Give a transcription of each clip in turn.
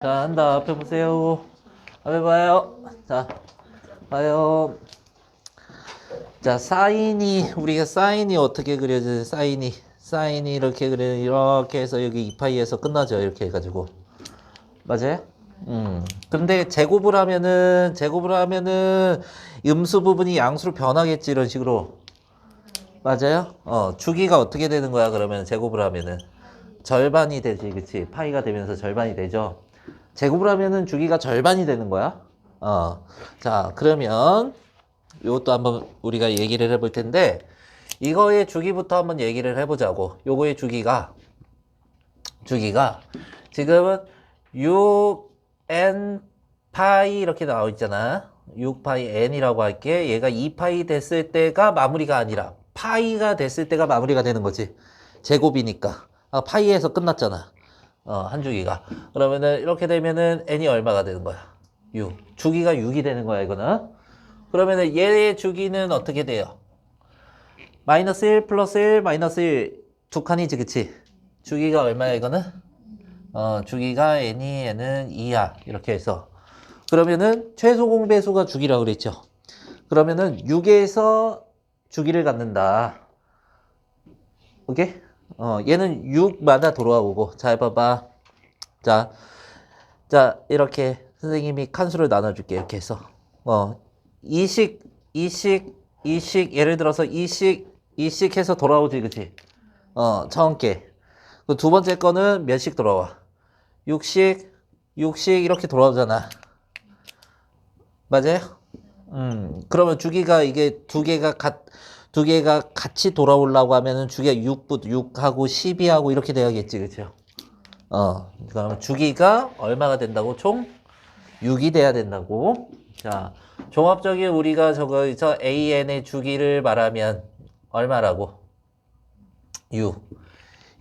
자, 한다. 앞에 보세요. 앞에 봐요. 자, 봐요. 자, 우리가 사인이 어떻게 그려져요? 사인이 이렇게 이렇게 해서 여기 2파이에서 끝나죠. 이렇게 해가지고. 맞아요? 근데 제곱을 하면은 음수 부분이 양수로 변하겠지. 이런 식으로. 맞아요? 주기가 어떻게 되는 거야? 그러면 제곱을 하면은. 절반이 되지. 그치? 파이가 되면서 절반이 되죠. 제곱을 하면은 주기가 절반이 되는 거야. 자, 그러면 이것도 한번 우리가 얘기를 해볼 텐데, 이거의 주기부터 한번 얘기를 해보자고. 요거의 주기가 지금은 6n 파이 이렇게 나와 있잖아. 6파이 n이라고 할게. 얘가 2파이 됐을 때가 마무리가 아니라 파이가 됐을 때가 마무리가 되는 거지. 제곱이니까. 파이에서 끝났잖아. 한 주기가. 그러면은 이렇게 되면은 n이 얼마가 되는 거야? 6. 주기가 6이 되는 거야, 이거는. 그러면은 얘의 주기는 어떻게 돼요? 마이너스 1 플러스 1 마이너스 1 두 칸이지, 그치? 주기가 얼마야, 이거는? 주기가 n은 2야. 이렇게 해서. 그러면은 최소 공배수가 주기라고 그랬죠. 그러면은 6에서 주기를 갖는다. 오케이? 얘는 6마다 돌아오고. 잘 봐봐. 자, 이렇게 선생님이 칸수를 나눠줄게. 이렇게 해서. 이식, 예를 들어서 이식 해서 돌아오지, 그치? 처음 게. 그 두 번째 거는 몇씩 돌아와? 6식, 이렇게 돌아오잖아. 맞아요? 그러면 주기가 이게 두 개가 같이 돌아오려고 하면은 주기가 6하고 12하고 이렇게 돼야겠지, 그쵸? 그러면 주기가 얼마가 된다고? 총 6이 돼야 된다고. 자, 종합적인 우리가 저 AN의 주기를 말하면 얼마라고? 6.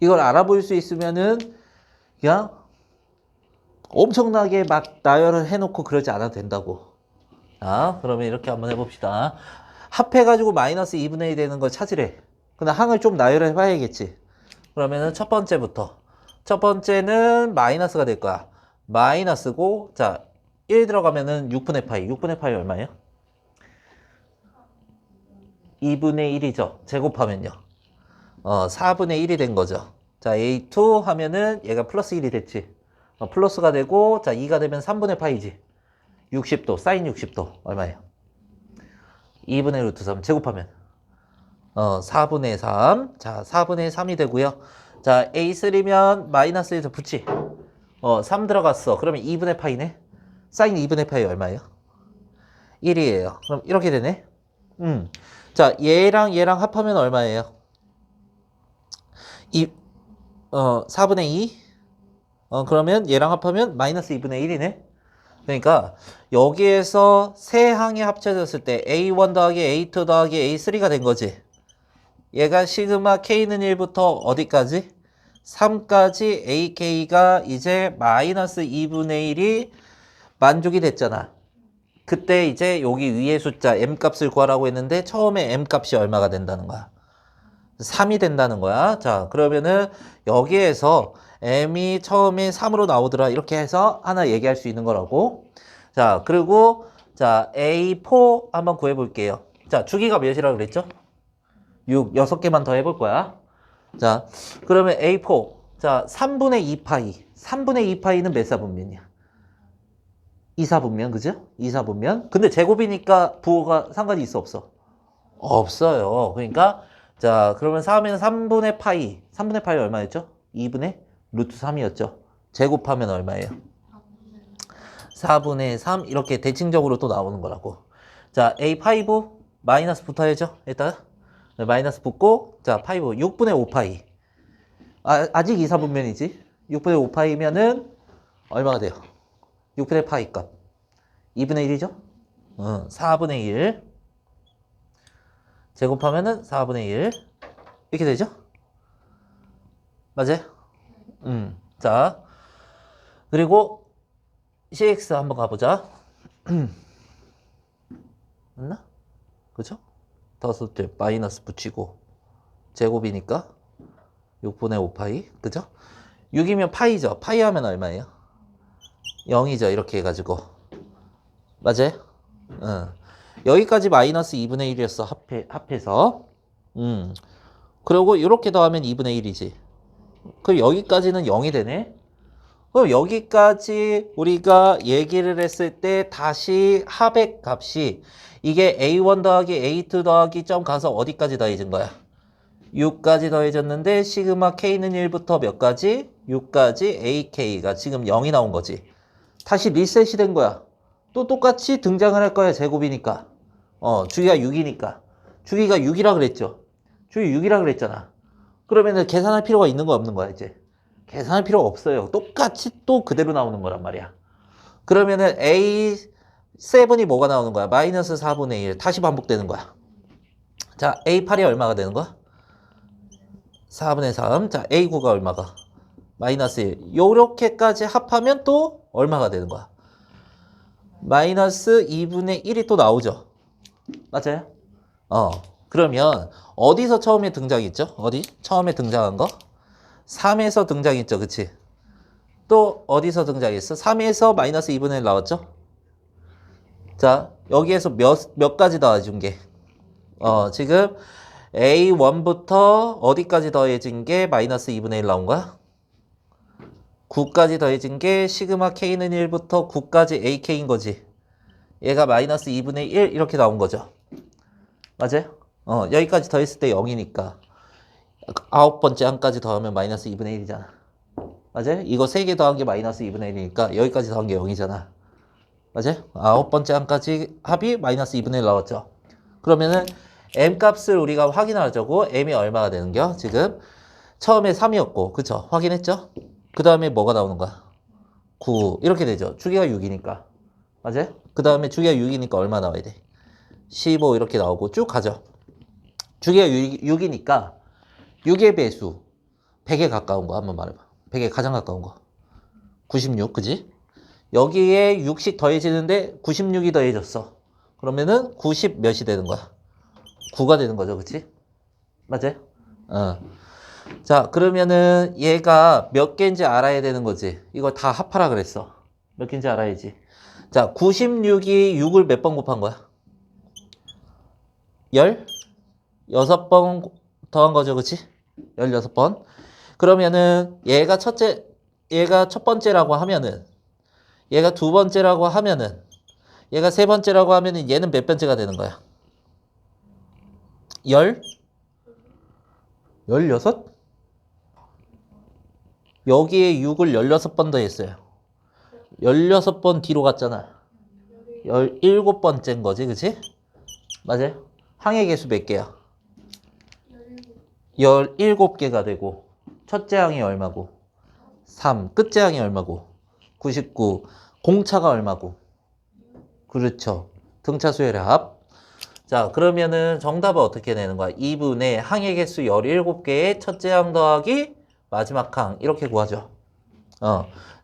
이걸 알아볼 수 있으면은 그냥 엄청나게 막 나열을 해놓고 그러지 않아도 된다고. 자, 그러면 이렇게 한번 해봅시다. 합해가지고 마이너스 2분의 1 되는 걸 찾으래. 근데 항을 좀 나열을 해봐야겠지. 그러면은 첫 번째는 마이너스가 될 거야. 마이너스고, 자, 1 들어가면은 6분의 파이. 6분의 파이 얼마예요? 2분의 1이죠. 제곱하면요. 4분의 1이 된 거죠. 자, A2 하면은 얘가 플러스 1이 됐지. 플러스가 되고, 자, 2가 되면 3분의 파이지. 60도, 사인 60도. 얼마예요? 2분의 루트 3 제곱하면. 4분의 3. 자, 4분의 3이 되고요. 자, A3면 마이너스에서 붙이. 3 들어갔어. 그러면 2분의 파이네. 사인 2분의 파이 얼마예요? 1이에요. 그럼 이렇게 되네. 자, 얘랑 합하면 얼마예요? 4분의 2. 그러면 얘랑 합하면 마이너스 2분의 1이네. 그러니까 여기에서 세 항이 합쳐졌을 때 A1 더하기 A2 더하기 A3가 된 거지. 얘가 시그마 K는 1부터 어디까지? 3까지 AK가 이제 마이너스 2분의 1이 만족이 됐잖아. 그때 이제 여기 위에 숫자 M값을 구하라고 했는데 처음에 M값이 얼마가 된다는 거야? 3이 된다는 거야. 자, 그러면은 여기에서 M이 처음에 3으로 나오더라. 이렇게 해서 하나 얘기할 수 있는 거라고. 자, 그리고 자, A4 한번 구해 볼게요. 자, 주기가 몇이라고 그랬죠? 6, 6개만 더 해볼 거야. 자, 그러면 A4. 자, 3분의 2파이. 3분의 2파이는 몇 사분면이야? 2사분면, 그죠? 2사분면. 근데 제곱이니까 부호가 상관이 있어, 없어? 없어요. 그러니까, 자, 그러면 4하면 3분의 파이. 3분의 파이 얼마였죠? 2분의 루트 3이었죠. 제곱하면 얼마예요? 4분의 3. 이렇게 대칭적으로 또 나오는 거라고. 자, A5 마이너스 붙어야죠. 일단. 마이너스 붙고, 자, 파이브 6분의 5파이. 아직 2사분면이지. 6분의 5파이면은 얼마가 돼요? 6분의 파이 값. 2분의 1이죠? 4분의 1. 제곱하면은 4분의 1. 이렇게 되죠? 맞아요? 자, 그리고 CX 한번 가보자. 맞나? 그죠? 다섯 째 마이너스 붙이고 제곱이니까 6분의 5파이. 그죠? 6이면 파이죠. 파이 하면 얼마예요? 0이죠. 이렇게 해가지고. 맞아요? 응. 여기까지 마이너스 2분의 1이었어. 합해서. 그리고 이렇게 더하면 2분의 1이지. 그럼 여기까지는 0이 되네? 그럼 여기까지 우리가 얘기를 했을 때 다시 합의 값이 이게 A1 더하기 A2 더하기 점 가서 어디까지 더해진 거야? 6까지 더해졌는데 시그마 K는 1부터 몇 가지? 6까지 AK가 지금 0이 나온 거지. 다시 리셋이 된 거야. 또 똑같이 등장을 할 거야. 제곱이니까. 주기가 6이니까. 주기가 6이라 그랬죠. 주기 6이라 그랬잖아. 그러면은 계산할 필요가 있는 거 없는 거야, 이제. 계산할 필요가 없어요. 똑같이 또 그대로 나오는 거란 말이야. 그러면은 A7이 뭐가 나오는 거야? 마이너스 4분의 1. 다시 반복되는 거야. 자, A8이 얼마가 되는 거야? 4분의 3. 자, A9가 얼마가? 마이너스 1. 요렇게까지 합하면 또 얼마가 되는 거야? 마이너스 2분의 1이 또 나오죠. 맞아요? 그러면 어디서 처음에 등장했죠? 어디? 처음에 등장한 거? 3에서 등장했죠. 그치? 또 어디서 등장했어? 3에서 마이너스 2분의 1 나왔죠? 자, 여기에서 몇 가지 더해준 게? 지금 A1부터 어디까지 더해진 게 마이너스 2분의 1 나온 거야? 9까지 더해진 게 시그마 K는 1부터 9까지 AK인 거지. 얘가 마이너스 2분의 1 이렇게 나온 거죠. 맞아요? 여기까지 더했을 때 0이니까 9번째 항까지 더하면 마이너스 2분의 1이잖아. 맞아요? 이거 3개 더한 게 마이너스 2분의 1이니까 여기까지 더한 게 0이잖아. 맞아요? 9번째 항까지 합이 마이너스 2분의 1 나왔죠. 그러면은 M 값을 우리가 확인하자고. M이 얼마가 되는겨? 지금 처음에 3이었고 그쵸? 확인했죠? 그 다음에 뭐가 나오는 거야? 9 이렇게 되죠. 주기가 6이니까. 맞아요? 그 다음에 주기가 6이니까 얼마 나와야 돼? 15 이렇게 나오고 쭉 가죠. 주기가 6이니까 6의 배수 100에 가까운 거 한번 말해봐. 100에 가장 가까운 거 96 그지? 여기에 6씩 더해지는데 96이 더해졌어. 그러면은 90 몇이 되는 거야? 9가 되는 거죠. 그치? 맞아요? 자, 그러면은 얘가 몇 개인지 알아야 되는 거지. 이걸 다 합하라 그랬어. 몇 개인지 알아야지. 자, 96이 6을 몇 번 곱한 거야? 16번 더한 거죠. 그치? 16번. 그러면은 얘가 첫 번째라고 하면은 얘가 두 번째라고 하면은 얘가 세 번째라고 하면은 얘는 몇 번째가 되는 거야? 16? 여기에 6을 16번 더했어요. 16번 뒤로 갔잖아. 17번째인 거지, 그치? 맞아요? 항의 개수 몇 개야? 17개가 되고 첫째 항이 얼마고? 3. 끝째 항이 얼마고? 99. 공차가 얼마고? 그렇죠. 등차 수열의 합. 자, 그러면은 정답은 어떻게 내는 거야? 2분의 항의 개수 17개의 첫째 항 더하기 마지막 항 이렇게 구하죠.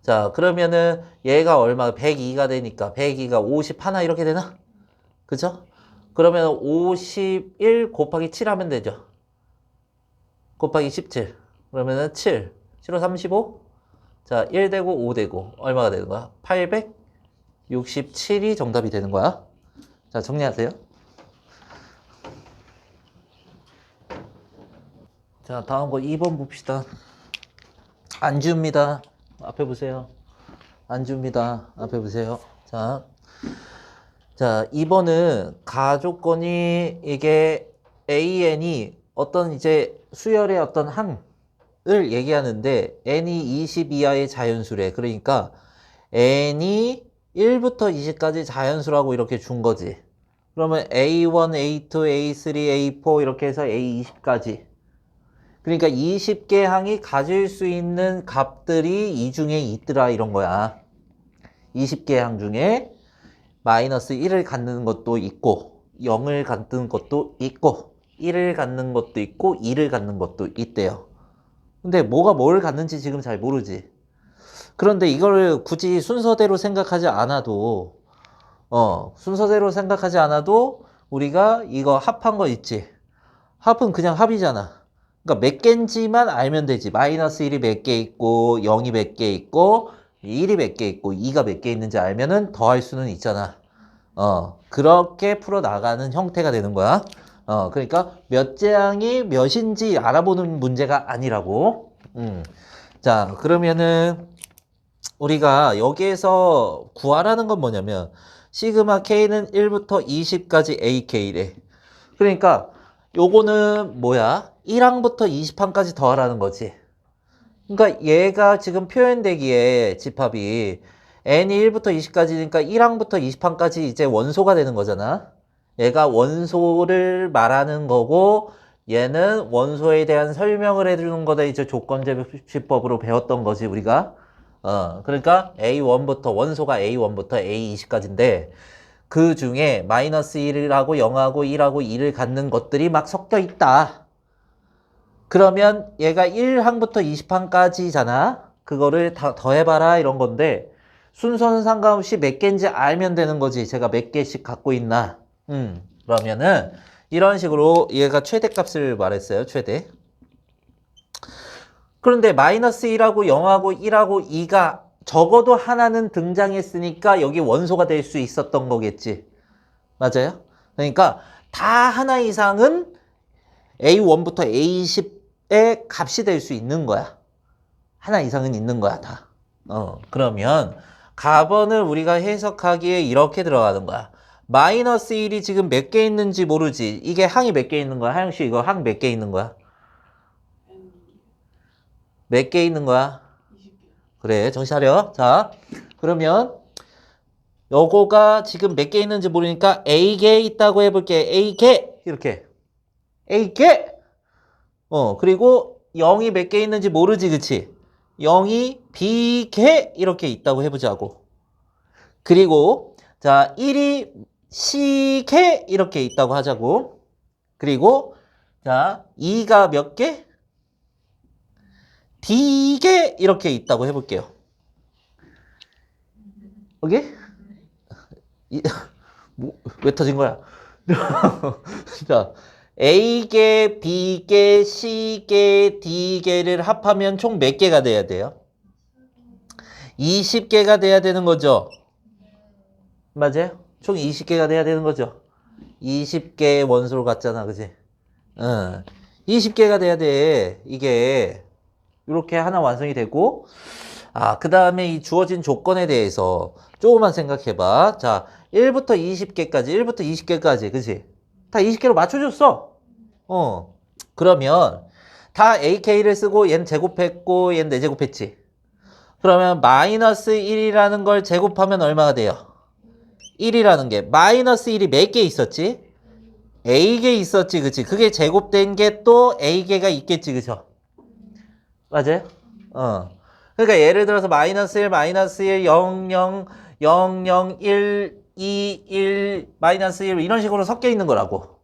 자, 그러면은 얘가 얼마? 102가 되니까 102가 51 이렇게 되나? 그죠? 그러면 51 곱하기 7 하면 되죠. 곱하기 17. 그러면은 7. 7호 35. 자, 1 되고 5 되고 얼마가 되는 거야? 867이 정답이 되는 거야. 자, 정리하세요. 자, 다음 거 2번 봅시다. 안주입니다. 앞에 보세요. 안주입니다. 앞에 보세요. 자, 2번은 가조건이 이게 AN이 어떤 이제 수열의 어떤 항을 얘기하는데 n이 20 이하의 자연수래. 그러니까 n이 1부터 20까지 자연수라고 이렇게 준 거지. 그러면 A1, A2, A3, A4 이렇게 해서 A20까지. 그러니까 20개 항이 가질 수 있는 값들이 이 중에 있더라 이런 거야. 20개 항 중에 마이너스 1을 갖는 것도 있고 0을 갖는 것도 있고 1을 갖는 것도 있고 2를 갖는 것도 있대요. 근데 뭐가 뭘 갖는지 지금 잘 모르지. 그런데 이거를 굳이 순서대로 생각하지 않아도 순서대로 생각하지 않아도 우리가 이거 합한 거 있지. 합은 그냥 합이잖아. 그러니까 몇 개인지만 알면 되지. 마이너스 1이 몇 개 있고 0이 몇 개 있고 1이 몇 개 있고 2가 몇 개 있는지 알면은 더할 수는 있잖아. 그렇게 풀어나가는 형태가 되는 거야. 그러니까 몇 재앙이 몇인지 알아보는 문제가 아니라고. 자, 그러면은 우리가 여기에서 구하라는 건 뭐냐면 시그마 K는 1부터 20까지 AK래. 그러니까 요거는 뭐야? 1항부터 20항까지 더하라는 거지. 그러니까 얘가 지금 표현되기에 집합이 n이 1부터 20까지니까 1항부터 20항까지 이제 원소가 되는 거잖아. 얘가 원소를 말하는 거고 얘는 원소에 대한 설명을 해주는 거다. 이제 조건제시법으로 배웠던 거지 우리가. 그러니까 A1부터 원소가 A1부터 A20까지인데 그 중에 마이너스 1하고 0하고 1하고 2를 갖는 것들이 막 섞여 있다. 그러면 얘가 1항부터 20항까지잖아. 그거를 다 더해봐라 이런 건데 순서는 상관없이 몇 개인지 알면 되는 거지. 제가 몇 개씩 갖고 있나. 그러면은 이런 식으로 얘가 최대값을 말했어요. 최대. 그런데 마이너스 1하고 0하고 1하고 2가 적어도 하나는 등장했으니까 여기 원소가 될 수 있었던 거겠지. 맞아요? 그러니까 다 하나 이상은 A1부터 A10의 값이 될 수 있는 거야. 하나 이상은 있는 거야, 다. 그러면 가번을 우리가 해석하기에 이렇게 들어가는 거야. 마이너스 1이 지금 몇 개 있는지 모르지. 이게 항이 몇 개 있는 거야? 하영씨 이거 항 몇 개 있는 거야? 몇 개 있는 거야? 그래, 정신 차려. 자, 그러면 요거가 지금 몇 개 있는지 모르니까 A개 있다고 해볼게. A개 이렇게 A개 그리고 0이 몇 개 있는지 모르지, 그치? 0이 B개 이렇게 있다고 해보자고. 그리고 자 1이 C개 이렇게 있다고 하자고. 그리고 자 2가 몇 개? D개 이렇게 있다고 해볼게요. 오케이? 왜 터진 거야? 자, A개, B개, C개, D개를 합하면 총 몇 개가 돼야 돼요? 20개가 돼야 되는 거죠? 맞아요? 총 20개가 돼야 되는 거죠? 20개의 원소를 갖잖아, 그지? 20개가 돼야 돼. 이게 이렇게 하나 완성이 되고 그 다음에 이 주어진 조건에 대해서 조금만 생각해봐. 자, 1부터 20개까지, 1부터 20개까지, 그치? 다 20개로 맞춰줬어. 그러면 다 AK를 쓰고 얘는 제곱했고 얘는 4제곱했지. 그러면 마이너스 1이라는 걸 제곱하면 얼마가 돼요? 1이라는 게 마이너스 1이 몇 개 있었지? A개 있었지, 그치? 그게 제곱된 게 또 A개가 있겠지, 그쵸? 맞아요? 그러니까 예를 들어서 마이너스 1, 마이너스 1, 0, 0, 0, 0, 1, 2, 1, 마이너스 1 이런 식으로 섞여 있는 거라고.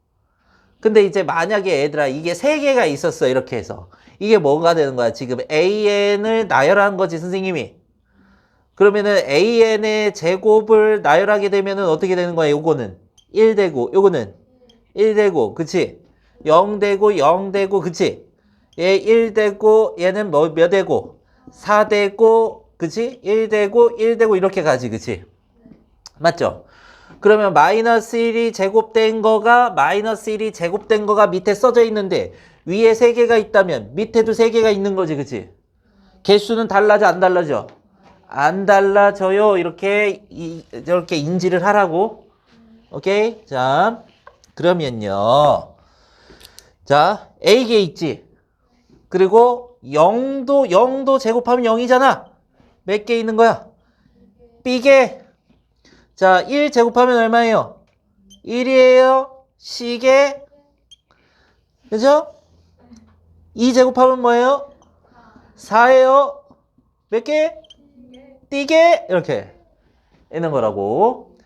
근데 이제 만약에 얘들아 이게 3개가 있었어 이렇게 해서 이게 뭐가 되는 거야? 지금 AN을 나열한 거지 선생님이. 그러면은 AN의 제곱을 나열하게 되면은 어떻게 되는 거야? 요거는 1 되고 요거는 1 되고 그치? 0 되고 0 되고 그치? 얘 1 되고 얘는 몇 되고 4 되고 그치? 1 되고 1 되고 이렇게 가지 그치? 맞죠? 그러면 마이너스 1이 제곱된 거가 마이너스 1이 제곱된 거가 밑에 써져 있는데 위에 3개가 있다면 밑에도 3개가 있는 거지 그치? 개수는 달라져 안 달라져? 안 달라져요. 이렇게 이렇게 인지를 하라고. 오케이? 자, 그러면요. 자, A개 있지? 그리고 0도 제곱하면 0이잖아. 몇 개 있는 거야? B개. 자, 1 제곱하면 얼마예요? 1이에요. C개. 그죠? 2 제곱하면 뭐예요? 4예요. 몇 개? D개. 이렇게 있는 거라고.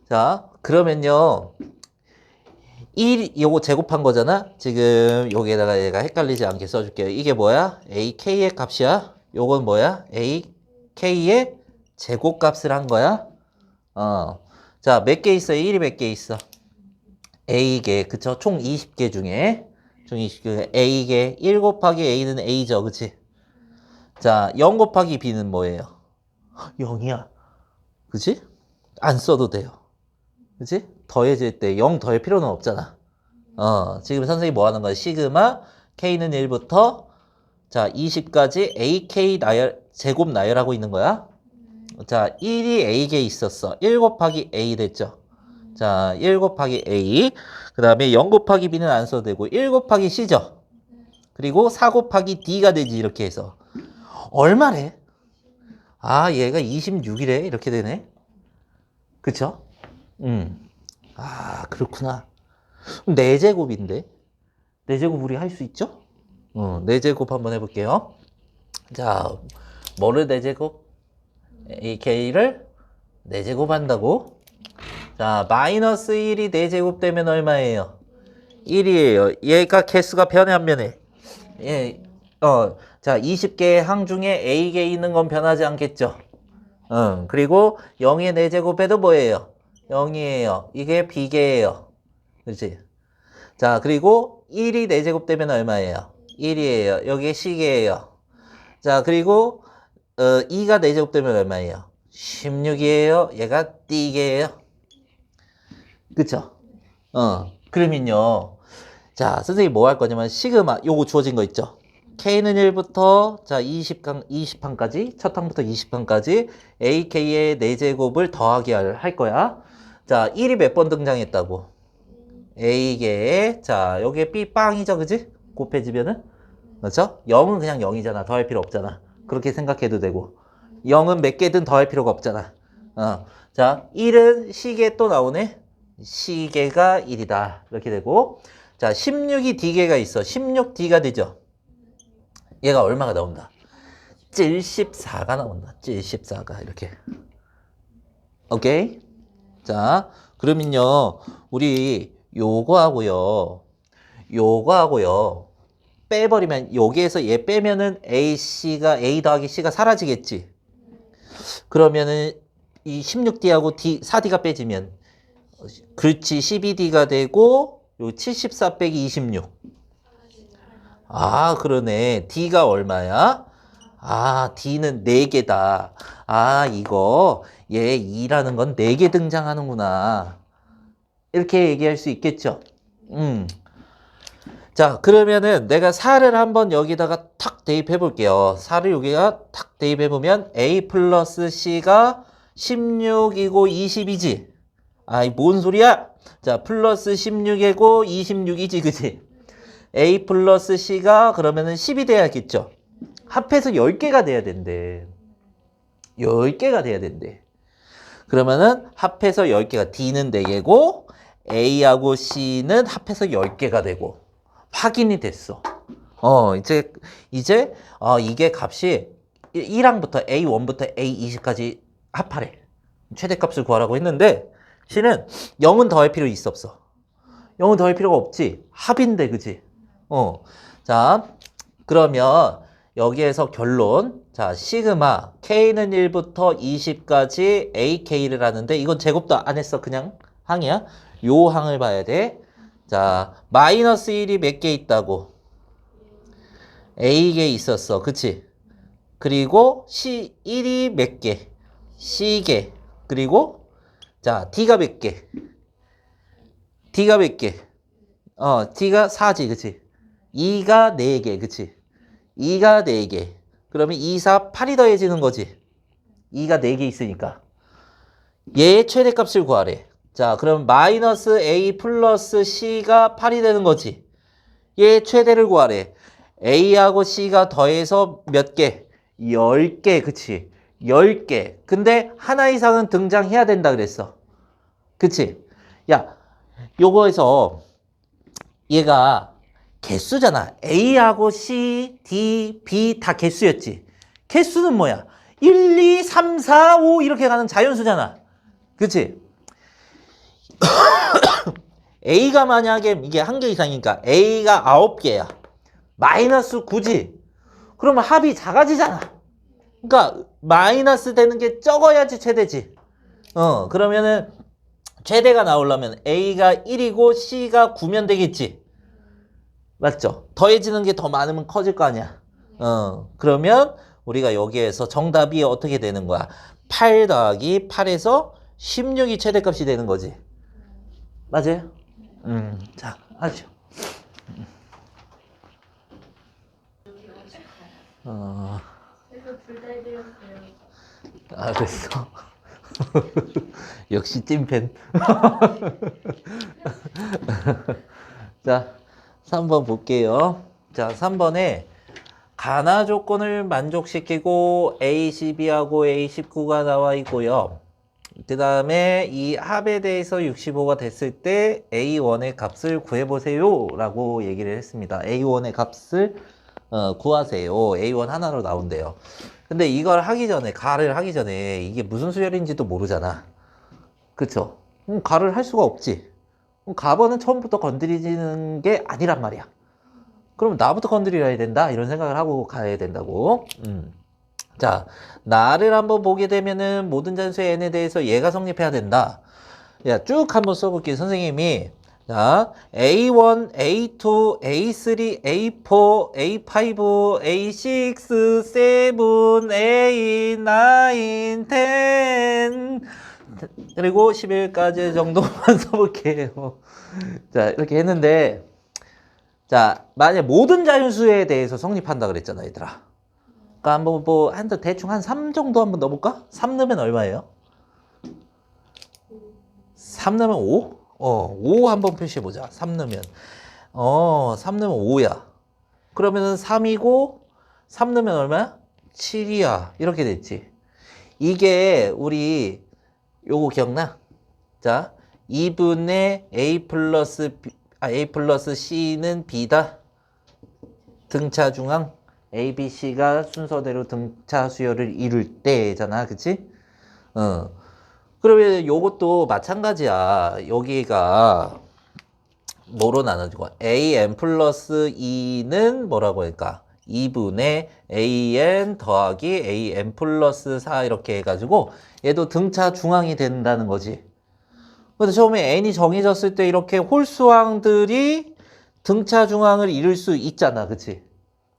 자, 그러면요. 요거 제곱한 거잖아. 지금 여기에다가 얘가 헷갈리지 않게 써줄게요. 이게 뭐야? AK의 값이야. 요건 뭐야? AK의 제곱값을 한 거야. 자, 몇 개 있어요? 1이 몇 개 있어? A개, 그쵸? 총 20개 중에 총 20개 A개, 1 곱하기 A는 A죠, 그치? 자, 0 곱하기 B는 뭐예요? 0이야. 그치? 안 써도 돼요. 그치? 더해질 때 0 더할 필요는 없잖아. 지금 선생님이 뭐 하는 거야? 시그마 K는 1부터 자 20까지 AK 나열, 제곱 나열하고 있는 거야. 자 1이 A에 있었어. 1 곱하기 A 됐죠? 자 1 곱하기 A 그 다음에 0 곱하기 B는 안 써도 되고 1 곱하기 C죠? 그리고 4 곱하기 D가 되지 이렇게 해서 얼마래? 아 얘가 26이래 이렇게 되네. 그쵸? 아 그렇구나. 그럼 4제곱인데 4제곱 우리 할 수 있죠? 4제곱 한번 해볼게요. 자 뭐를 4제곱? AK를 4제곱 한다고? 자 마이너스 1이 4제곱 되면 얼마예요? 1이에요. 얘가 개수가 변해 안 변해? 예, 자 20개의 항 중에 A개에 있는 건 변하지 않겠죠? 그리고 0의 4제곱해도 뭐예요? 0이에요. 이게 B개예요. 그렇지? 자, 그리고 1이 4제곱 되면 얼마예요? 1이에요. 여기에 C개예요. 자, 그리고 2가 4제곱 되면 얼마예요? 16이에요. 얘가 D개예요. 그쵸? 그러면요. 자, 선생님이 뭐 할 거냐면 시그마 요거 주어진 거 있죠? K는 1부터 자 20항까지 첫 항부터 20항까지 AK의 4제곱을 더하기 할 거야. 자 1이 몇 번 등장했다고? A개에 자 여기에 B 빵이죠 그지? 곱해지면은 그렇죠? 0은 그냥 0이잖아. 더할 필요 없잖아. 그렇게 생각해도 되고 0은 몇 개든 더할 필요가 없잖아. 자 1은 C개 또 나오네. C개가 1이다. 이렇게 되고 자 16이 D개가 있어. 16D가 되죠. 얘가 얼마가 나온다? 74가 나온다. 74가 이렇게. 오케이? 자, 그러면요. 우리 요거하고요. 빼버리면 여기에서 얘 빼면은 A 더하기 C가 사라지겠지. 그러면은 이 16D하고 D, 4D가 빼지면 그렇지 12D가 되고 요 74 빼기 26. 아, 그러네. D가 얼마야? 아, D는 4개다. 아, 이거 얘 2라는 건 4개 등장하는구나. 이렇게 얘기할 수 있겠죠? 자, 그러면은 내가 4를 한번 여기다가 탁 대입해 볼게요. 4를 여기가 탁 대입해 보면 A 플러스 C가 16이고 20이지? 아이, 뭔 소리야? 자, 플러스 16이고 26이지, 그치? A 플러스 C가 그러면은 10이 돼야겠죠? 합해서 10개가 돼야 된대. 10개가 돼야 된대. 그러면은 합해서 10개가 D는 4개고 A하고 C는 합해서 10개가 되고 확인이 됐어. 이제 이게 값이 1항부터 A1부터 A20까지 합하래. 최대값을 구하라고 했는데 C는 0은 더할 필요 있어 없어? 0은 더할 필요가 없지. 합인데 그지? 자 그러면 여기에서 결론. 자 시그마 K는 1부터 20까지 AK를 하는데 이건 제곱도 안 했어. 그냥 항이야. 요 항을 봐야 돼. 자 마이너스 1이 몇 개 있다고? A개 있었어. 그치? 그리고 C 1이 몇 개? C개. 그리고 자 D가 몇 개? D가 몇 개? D가 4지. 그치? 2가 4개. 그치? 2가 4개. 그러면 2, 4, 8이 더해지는 거지. 2가 4개 있으니까. 얘의 최대값을 구하래. 자, 그럼 마이너스 A 플러스 C가 8이 되는 거지. 얘의 최대를 구하래. A하고 C가 더해서 몇 개? 10개. 그치? 10개. 근데 하나 이상은 등장해야 된다 그랬어. 그치? 야, 요거에서 얘가 개수잖아. A하고 C, D, B 다 개수였지. 개수는 뭐야? 1, 2, 3, 4, 5 이렇게 가는 자연수잖아. 그치? A가 만약에 이게 한 개 이상이니까 A가 9개야. 마이너스 9지. 그러면 합이 작아지잖아. 그러니까 마이너스 되는 게 적어야지 최대지. 그러면은 최대가 나오려면 A가 1이고 C가 9면 되겠지. 맞죠? 더해지는 게 더 많으면 커질 거 아니야. 그러면 우리가 여기에서 정답이 어떻게 되는 거야? 8 더하기 8에서 16이 최대값이 되는 거지. 맞아요? 자, 하죠. 그래서 둘 다 해드렸어요. 알겠어. 역시 찐팬. 자, 3번 볼게요. 자, 3번에 가나 조건을 만족시키고 A12하고 A19가 나와 있고요. 그 다음에 이 합에 대해서 65가 됐을 때 A1의 값을 구해보세요 라고 얘기를 했습니다. A1의 값을 구하세요. A1 하나로 나온대요. 근데 이걸 하기 전에, 가를 하기 전에 이게 무슨 수열인지도 모르잖아. 그쵸? 가를 할 수가 없지. 가번은 처음부터 건드리는 게 아니란 말이야. 그럼 나부터 건드려야 된다 이런 생각을 하고 가야 된다고. 자, 나를 한번 보게 되면은 모든 잔수의 n에 대해서 얘가 성립해야 된다. 야, 쭉 한번 써볼게요. 선생님이 자, A1, A2, A3, A4, A5, A6, 7, 8, 9, 10 그리고 11까지 정도만 써볼게요. 자, 이렇게 했는데 자, 만약 모든 자연수에 대해서 성립한다 그랬잖아, 얘들아. 그러니까 한번 대충 한 3 정도 한번 넣어볼까? 3 넣으면 얼마예요? 3 넣으면 5? 5 한번 표시해보자. 3 넣으면. 3 넣으면 5야. 그러면은 3이고, 3 넣으면 얼마야? 7이야. 이렇게 됐지. 이게, 우리, 요거 기억나? 자, 2분의 A 플러스 C는 B다. 등차 중앙. A, B, C가 순서대로 등차 수열을 이룰 때잖아. 그치? 그러면 요것도 마찬가지야. 여기가 뭐로 나눠지고 AN 플러스 2는 뭐라고 할까? 2분의 AN 더하기 AN 플러스 4 이렇게 해가지고 얘도 등차 중앙이 된다는 거지. 근데 처음에 N이 정해졌을 때 이렇게 홀수항들이 등차 중앙을 이룰 수 있잖아. 그치?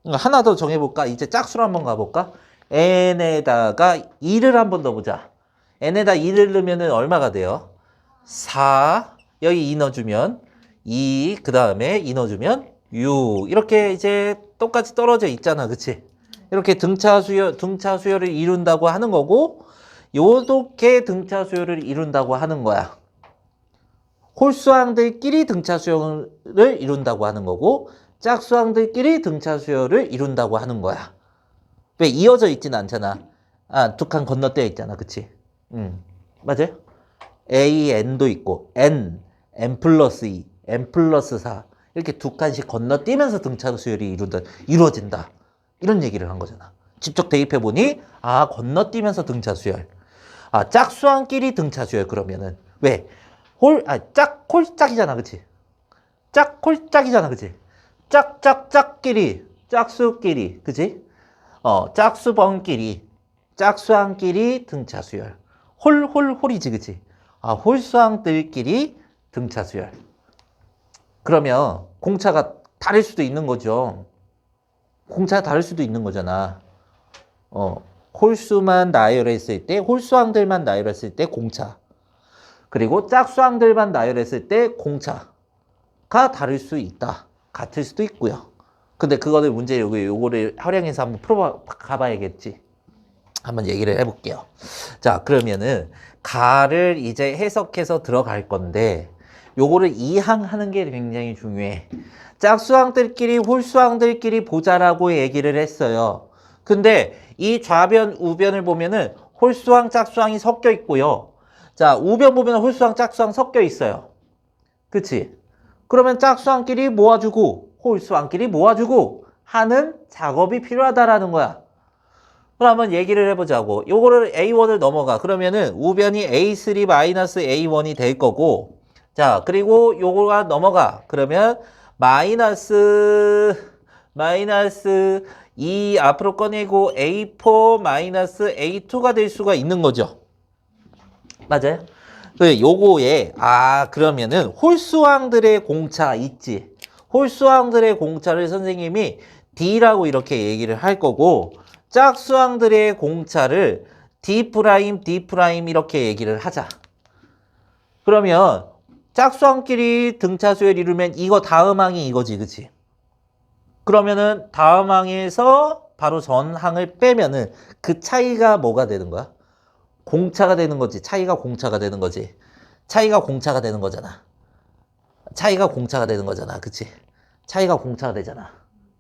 하나 더 정해볼까? 이제 짝수로 한번 가볼까? n에다가 2를 한번 넣어보자. n에다 2를 넣으면 얼마가 돼요? 4. 여기 2 넣어주면 2. 그 다음에 2 넣어주면 6. 이렇게 이제 똑같이 떨어져 있잖아. 그치? 이렇게 등차 수열을 이룬다고 하는 거고, 요렇게 등차 수열을 이룬다고 하는 거야. 홀수항들끼리 등차 수열을 이룬다고 하는 거고, 짝수항들끼리 등차 수열을 이룬다고 하는 거야. 왜 이어져 있진 않잖아. 두 칸 건너뛰어 있잖아. 그치? 맞아요? A, N도 있고, N 플러스 2, N 플러스 4. 이렇게 두 칸씩 건너뛰면서 등차 수열이 이루어진다. 이런 얘기를 한 거잖아. 직접 대입해보니, 건너뛰면서 등차 수열. 짝수항끼리 등차 수열, 그러면은. 왜? 홀짝이잖아. 그치? 짝홀짝이잖아. 그치? 짝수끼리, 그치? 짝수번끼리, 짝수항끼리 등차 수열. 홀이지, 그치? 홀수항들끼리 등차 수열. 그러면 공차가 다를 수도 있는 거죠. 공차가 다를 수도 있는 거잖아. 홀수만 나열했을 때, 홀수항들만 나열했을 때 공차. 그리고 짝수항들만 나열했을 때 공차가 다를 수 있다. 같을 수도 있고요. 근데 그거를 문제 요거를 활용해서 한번 가봐야겠지. 한번 얘기를 해볼게요. 자, 그러면은 가를 이제 해석해서 들어갈 건데 요거를 이항하는 게 굉장히 중요해. 짝수항들끼리 홀수항들끼리 보자라고 얘기를 했어요. 근데 이 좌변 우변을 보면은 홀수항 짝수항이 섞여 있고요. 자, 우변 보면 홀수항 짝수항 섞여 있어요. 그치? 그러면 짝수항끼리 모아주고 홀수항끼리 모아주고 하는 작업이 필요하다라는 거야. 그럼 한번 얘기를 해보자고. 요거를 A1을 넘어가. 그러면은 우변이 A3-A1이 될 거고, 자, 그리고 요거가 넘어가. 그러면 마이너스 2 앞으로 꺼내고 A4-A2가 될 수가 있는 거죠. 맞아요? 요거에 그러면은 홀수항들의 공차 있지. 홀수항들의 공차를 선생님이 D라고 이렇게 얘기를 할 거고, 짝수항들의 공차를 D 프라임, D 프라임 이렇게 얘기를 하자. 그러면 짝수항끼리 등차수열 이루면 이거 다음 항이 이거지, 그치? 그러면은 다음 항에서 바로 전 항을 빼면은 그 차이가 뭐가 되는 거야? 공차가 되는 거지. 차이가 공차가 되는 거지. 차이가 공차가 되는 거잖아. 차이가 공차가 되는 거잖아. 그치? 차이가 공차가 되잖아.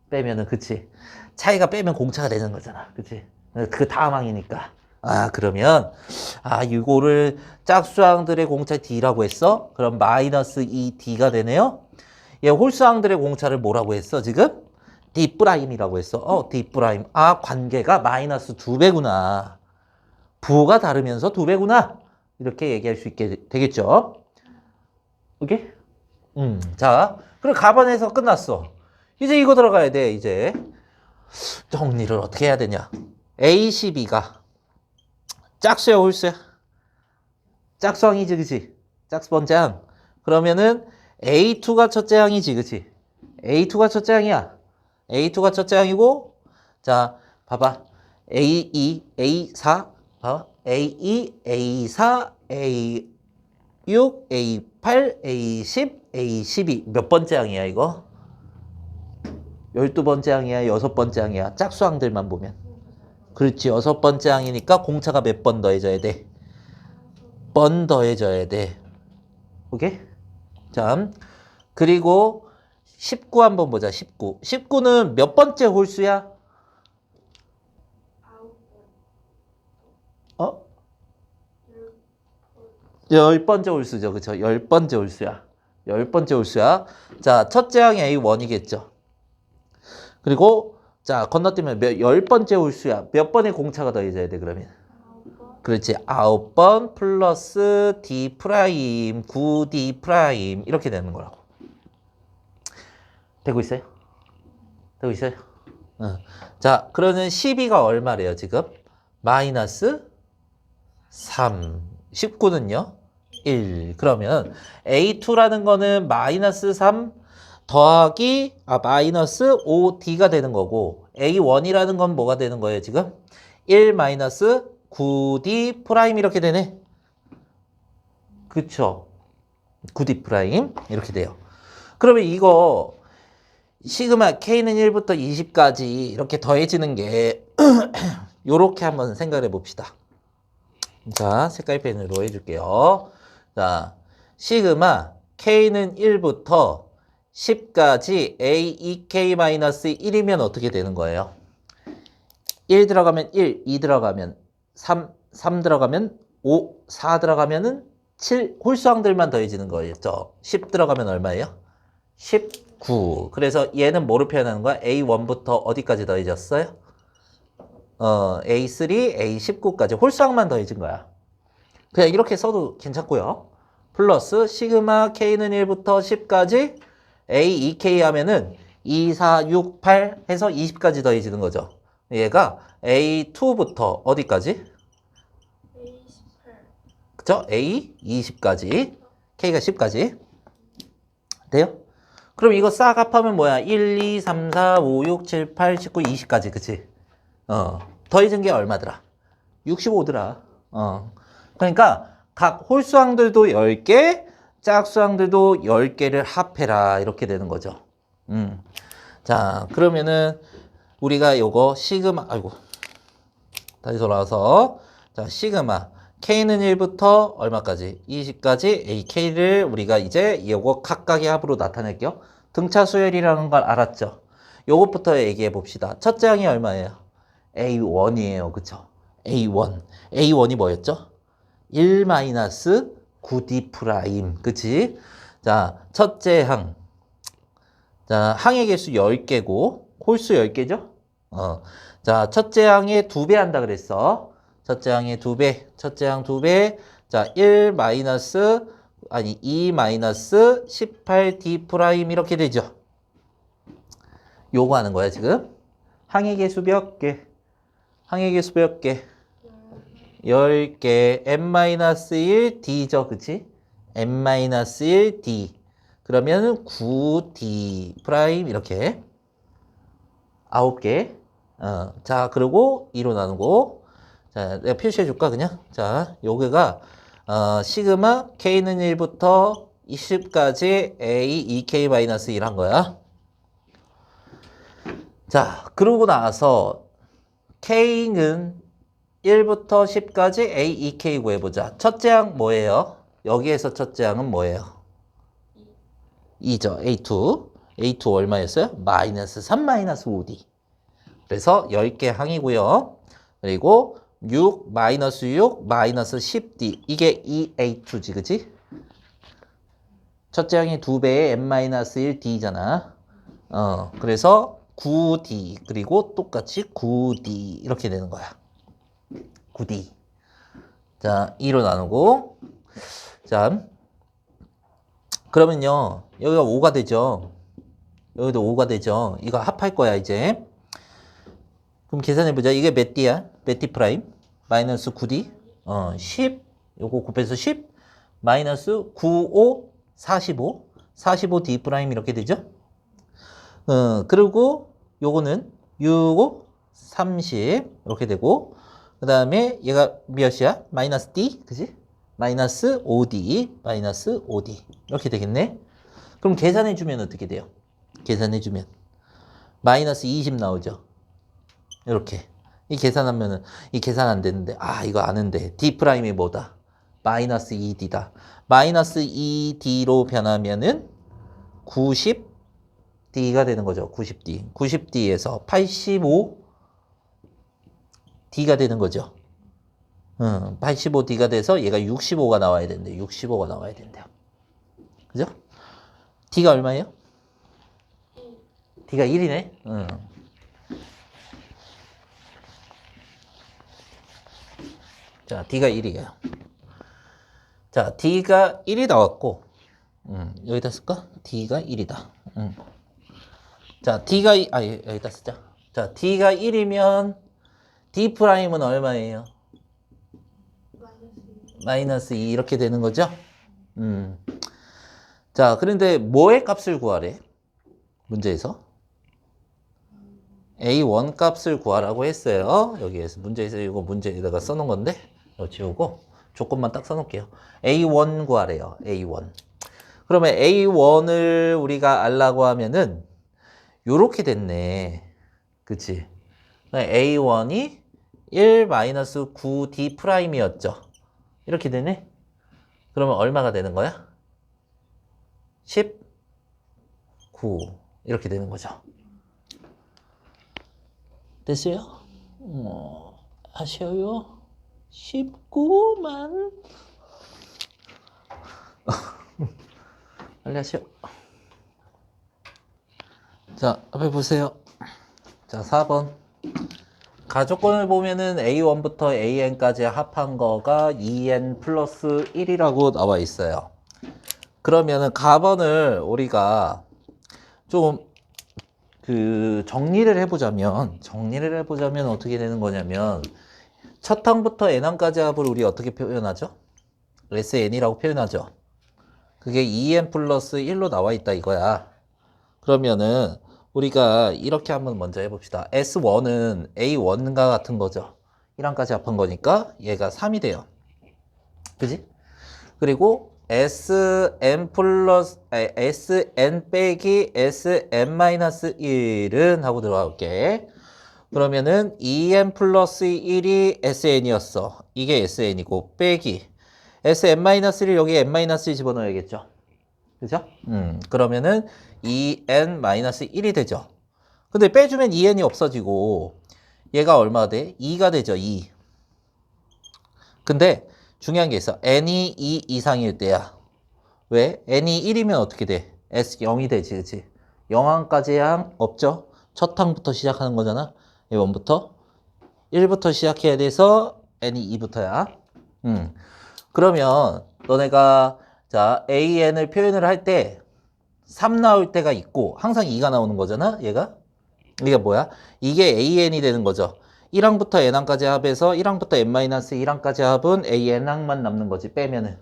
빼면은, 그치? 차이가 빼면 공차가 되는 거잖아. 그치? 그 다음 항이니까. 아, 그러면, 아, 이거를 짝수항들의 공차 D라고 했어? 그럼 마이너스 2D가 되네요? 얘 홀수항들의 공차를 뭐라고 했어, 지금? D 프라임이라고 했어. D 프라임. 아, 관계가 마이너스 2배구나. 부호가 다르면서 2배구나. 이렇게 얘기할 수 있게 되겠죠? 오케이? 자, 그럼 가반에서 끝났어. 이제 이거 들어가야 돼, 이제. 정리를 어떻게 해야 되냐. A12가 짝수야, 홀수야? 짝수항이지, 그치? 짝수 번째 항. 그러면은 A2가 첫째 항이지, 그치? A2가 첫째 항이야. A2가 첫째 항이고, 자, 봐봐. A2, A4, A2, A4, A6, A8, A10, A12. 몇 번째 항이야, 이거? 12번째 항이야, 6번째 항이야. 짝수항들만 보면. 그렇지, 6번째 항이니까 공차가 몇 번 더해져야 돼? 번 더해져야 돼. 오케이? 자, 그리고 19 한번 보자, 19. 19는 몇 번째 홀수야? 어? 10번째 홀수죠. 그쵸? 10번째 홀수야. 10번째 홀수야. 자, 첫째 항이 A1이겠죠. 그리고, 자, 건너뛰면 10번째 홀수야. 몇 번의 공차가 더해져야 돼, 그러면? 그렇지. 9번 플러스 D 프라임, 9D 프라임. 이렇게 되는 거라고. 되고 있어요? 되고 있어요? 자, 그러면 12가 얼마래요, 지금? 마이너스 3. 19는요? 1. 그러면 A2라는 거는 마이너스 3 더하기, 마이너스 5D가 되는 거고, A1이라는 건 뭐가 되는 거예요, 지금? 1 마이너스 9D 프라임 이렇게 되네. 그쵸? 9D 프라임. 이렇게 돼요. 그러면 이거, 시그마 K는 1부터 20까지 이렇게 더해지는 게, 요렇게 한번 생각해 봅시다. 자, 색깔 펜으로 해줄게요. 자, 시그마 K는 1부터 10까지 A2K-1이면 어떻게 되는 거예요? 1 들어가면 1, 2 들어가면 3, 3 들어가면 5, 4 들어가면은 7, 홀수항들만 더해지는 거였죠. 10 들어가면 얼마예요? 19. 그래서 얘는 뭐로 표현하는 거야? A1부터 어디까지 더해졌어요? A3, A19까지 홀수항만 더해진 거야. 그냥 이렇게 써도 괜찮고요. 플러스 시그마 K는 1부터 10까지 A2K 하면은 2, 4, 6, 8 해서 20까지 더해지는 거죠. 얘가 A2부터 어디까지? A18. 그쵸? A20까지. K가 10까지. 돼요? 그럼 이거 싹 합하면 뭐야? 1, 2, 3, 4, 5, 6, 7, 8, 19, 20까지. 그치? 더해진 게 얼마더라? 65더라. 그러니까 각 홀수항들도 10개, 짝수항들도 10개를 합해라. 이렇게 되는 거죠. 자, 그러면은 우리가 요거 시그마, 아이고. 다시 돌아와서. 자, 시그마. K는 1부터 얼마까지? 20까지 AK를 우리가 이제 요거 각각의 합으로 나타낼게요. 등차 수열이라는 걸 알았죠? 요것부터 얘기해 봅시다. 첫째 항이 얼마예요? A1이에요. 그쵸? A1. A1이 뭐였죠? 1-9D 프라임. 그치? 자, 첫째 항. 자, 항의 개수 10개고, 홀수 10개죠? 자, 첫째 항의 2배 한다 그랬어. 첫째 항의 2배. 첫째 항 2배. 자, 2-18D 프라임 이렇게 되죠. 요거 하는 거야, 지금. 항의 개수 몇 개? 항의 개수 몇 개? 10개. n-1D죠. 그치? n-1D. 그러면 9D 프라임 이렇게 9개. 자, 그리고 2로 나누고. 자, 내가 표시해 줄까, 그냥? 자, 요게가, 시그마 K는 1부터 20까지 A, 2K-1 한 거야. 자, 그러고 나서 K는 1부터 10까지 A, 2K 구해보자. 첫째 항 뭐예요? 여기에서 첫째 항은 뭐예요? 2죠. A2. A2 얼마였어요? 마이너스 3 마이너스 5D. 그래서 10개 항이고요. 그리고 6, 마이너스 6, 마이너스 10D. 이게 2A2지, 그치? 첫째 항이 2배의 n-1D잖아. 그래서 9D. 그리고 똑같이 9D. 이렇게 되는 거야. 9D. 자, 2로 나누고. 자, 그러면요. 여기가 5가 되죠. 여기도 5가 되죠. 이거 합할 거야, 이제. 그럼 계산해보자. 이게 몇 D야? 몇 D 프라임? 마이너스 9D? 10. 요거 곱해서 10. 마이너스 95, 45. 45D 프라임 이렇게 되죠? 그리고 요거는 65, 30. 이렇게 되고. 그 다음에 얘가 몇이야? 마이너스 D. 그지? 마이너스 5D. 마이너스 5D. 이렇게 되겠네? 그럼 계산해주면 어떻게 돼요? 계산해주면. 마이너스 20 나오죠? 이렇게. 이 계산하면은, 이 계산 안 되는데, 이거 아는데. D 프라임이 뭐다? 마이너스 2D다. 마이너스 2D로 변하면은 90D가 되는 거죠. 90D. 90D에서 85D가 되는 거죠. 85D가 돼서 얘가 65가 나와야 된대. 65가 나와야 된대요. 그죠? D가 얼마예요? D가 1이네. 자, D가 1이에요. 자, D가 1이 나왔고, 여기다 쓸까? D가 1이다. 자, 여기다 쓰자. 자, D가 1이면 D 프라임은 얼마예요? 마이너스 2 이렇게 되는 거죠? 자, 그런데 뭐의 값을 구하래? 문제에서? A1 값을 구하라고 했어요. 여기에서 문제에서 이거 문제에다가 써놓은 건데 이거 지우고 조건만 딱 써놓을게요. A1 구하래요. A1. 그러면 A1을 우리가 알라고 하면은 요렇게 됐네. 그치? A1이 1-9D 프라임이었죠. 이렇게 되네? 그러면 얼마가 되는 거야? 19. 이렇게 되는 거죠. 됐어요? 하셔요? 19만. 빨리 하시오. 자, 앞에 보세요. 자, 4번. 가조건을 보면은 A1부터 AN까지 합한 거가 2N 플러스 1이라고 나와 있어요. 그러면은 가번을 우리가 좀 정리를 해보자면 어떻게 되는 거냐면 첫 항부터 n항까지 합을 우리 어떻게 표현하죠? SN이라고 표현하죠. 그게 2n 플러스 1로 나와 있다 이거야. 그러면은 우리가 이렇게 한번 먼저 해봅시다. S1은 A1과 같은 거죠. 1항까지 합한 거니까 얘가 3이 돼요. 그지? 그리고 SN 빼기 SN-1은 하고 들어갈게. 그러면은 2n 플러스 1이 SN이었어. 이게 SN이고 빼기 SN-1을 여기 n-1 집어넣어야겠죠. 그죠? 그러면은 2n-1이 되죠. 근데 빼주면 2n이 없어지고 얘가 얼마가 돼? 2가 되죠. 2. 근데 중요한 게 있어. n이 2 이상일 때야. 왜? n이 1이면 어떻게 돼? s 0이 되지, 그치? 0항까지의 항 없죠? 첫 항부터 시작하는 거잖아. 1부터 1부터 시작해야 돼서 n이 2부터야. 그러면 너네가 자 an을 표현을 할 때 3 나올 때가 있고 항상 2가 나오는 거잖아. 얘가 이게 뭐야? 이게 an이 되는 거죠. 1항부터 n항까지 합해서 1항부터 n-1항까지 합은 an항만 남는 거지 빼면은.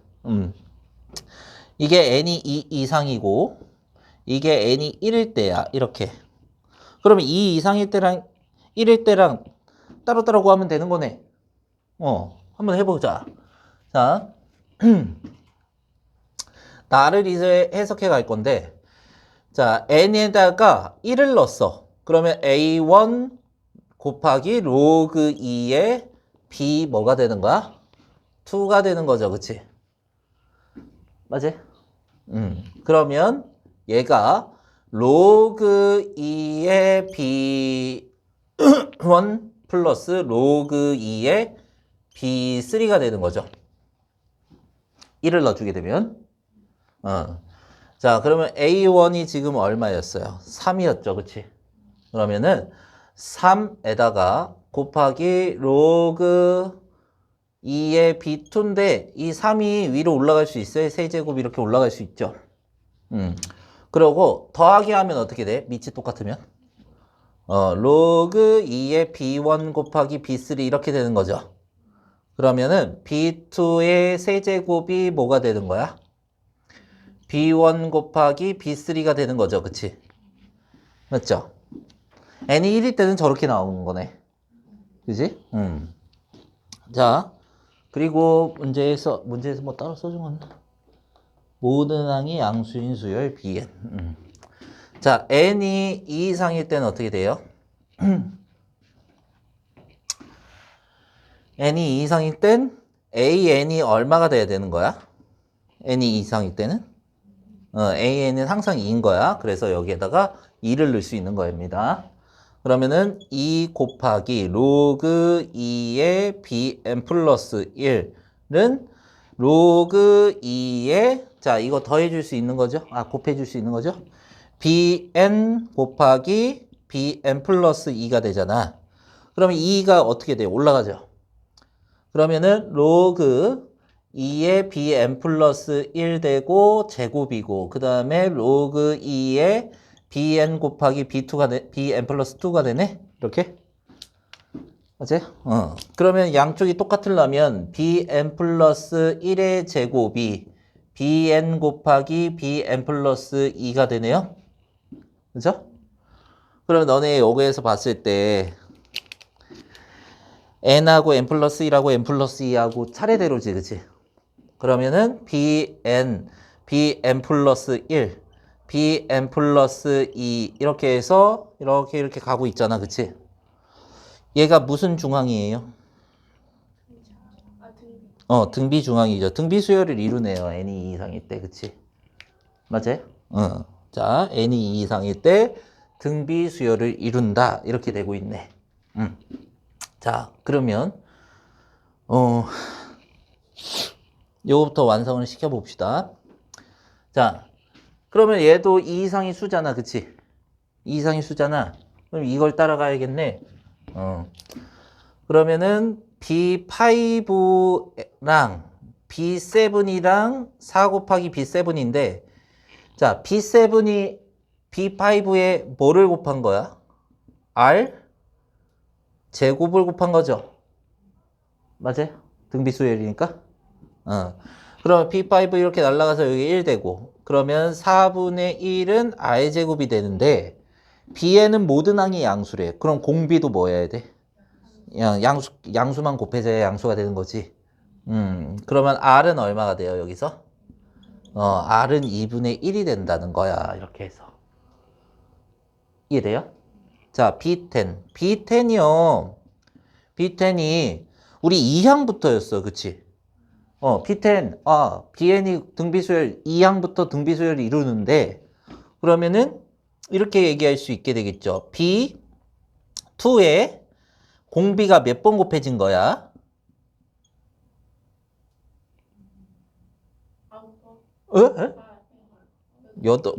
이게 n이 2 이상이고 이게 n이 1일 때야. 이렇게. 그러면 2 이상일 때랑 1일 때랑 따로따로 구하면 되는 거네. 한번 해보자. 자, 나를 이제 해석해 갈 건데, 자, n에다가 1을 넣었어. 그러면 a1 곱하기 로그 2의 b 뭐가 되는 거야? 2가 되는 거죠, 그치? 맞지? 그러면 얘가 로그 2의 b1 플러스 로그 2의 b3가 되는 거죠. 1을 넣어주게 되면. 자, 그러면 A1이 지금 얼마였어요? 3이었죠, 그치? 그러면은 3에다가 곱하기 로그 2의 B2인데 이 3이 위로 올라갈 수 있어요? 세제곱 이렇게 올라갈 수 있죠? 그러고 더하기 하면 어떻게 돼? 밑이 똑같으면? 로그 2의 B1 곱하기 B3 이렇게 되는 거죠. 그러면은 B2의 세제곱이 뭐가 되는 거야? B1 곱하기 B3가 되는 거죠. 그치? 맞죠? n이 1일 때는 저렇게 나오는 거네. 그지? 자, 그리고 문제에서 뭐 따로 써준 건 모든 항이 양수인 수열 Bn. 자, n이 2 이상일 때는 어떻게 돼요? n이 2 이상일 땐 an이 얼마가 돼야 되는 거야? n이 2 이상일 때는? an은 항상 2인 거야. 그래서 여기에다가 2를 넣을 수 있는 겁니다. 그러면은 2 곱하기 로그 2의 bn 플러스 1은 로그 2의 자 이거 더해줄 수 있는 거죠? 곱해줄 수 있는 거죠? bn 곱하기 bn 플러스 2가 되잖아. 그러면 2가 어떻게 돼요? 올라가죠? 그러면은 로그 2의 bn 플러스 1 되고 제곱이고 그 다음에 로그 2의 bn 곱하기 bn 플러스 2가 되네? 이렇게? 맞지? 그러면 양쪽이 똑같으려면 bn 플러스 1의 제곱이 bn 곱하기 bn 플러스 2가 되네요? 그죠? 그럼 너네 여기에서 봤을 때 n하고 n 플러스 1하고 n 플러스 2하고 차례대로지, 그치? 그러면은 bn 플러스 1, bn 플러스 2 이렇게 해서 이렇게 가고 있잖아, 그치? 얘가 무슨 중항이에요? 등비. 등비 중항이죠. 등비 수열을 이루네요. n이 2 이상일 때, 그치? 맞아요? 자, n이 2 이상일 때 등비 수열을 이룬다 이렇게 되고 있네. 자, 그러면 요거부터 완성을 시켜봅시다. 자, 그러면 얘도 2 이상의 수잖아, 그치? 2 이상의 수잖아. 그럼 이걸 따라가야겠네. 그러면은 B5랑 B7이랑 4 곱하기 B7인데, 자, B7이 B5에 뭐를 곱한 거야? R? 제곱을 곱한 거죠. 맞아요? 등비수열이니까. 그러면 B5 이렇게 날라가서 여기 1 되고, 그러면 4분의 1은 R제곱이 되는데, B에는 모든 항이 양수래. 그럼 공비도 뭐 해야 돼? 양수만 곱해져야 양수가 되는 거지. 그러면 R은 얼마가 돼요, 여기서? R은 2분의 1이 된다는 거야, 이렇게 해서. 이해돼요? 자, B10. B10이요. B10이 우리 2항부터였어, 그치? B10, BN이 등비수열 2항부터 등비수열을 이루는데, 그러면은 이렇게 얘기할 수 있게 되겠죠. B2에 공비가 몇 번 곱해진 거야? 9번.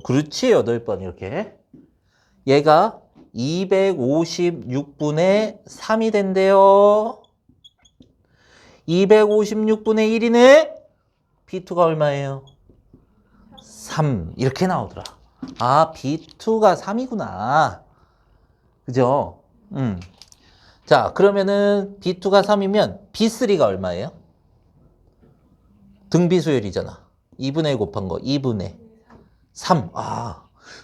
그렇지, 8번 이렇게. 얘가 256분의 3이 된대요. 256분의 1이네? B2가 얼마예요? 3. 이렇게 나오더라. B2가 3이구나. 그죠? 자, 그러면은 B2가 3이면 B3가 얼마예요? 등비수열이잖아. 2분의 1 곱한 거. 2분의 3.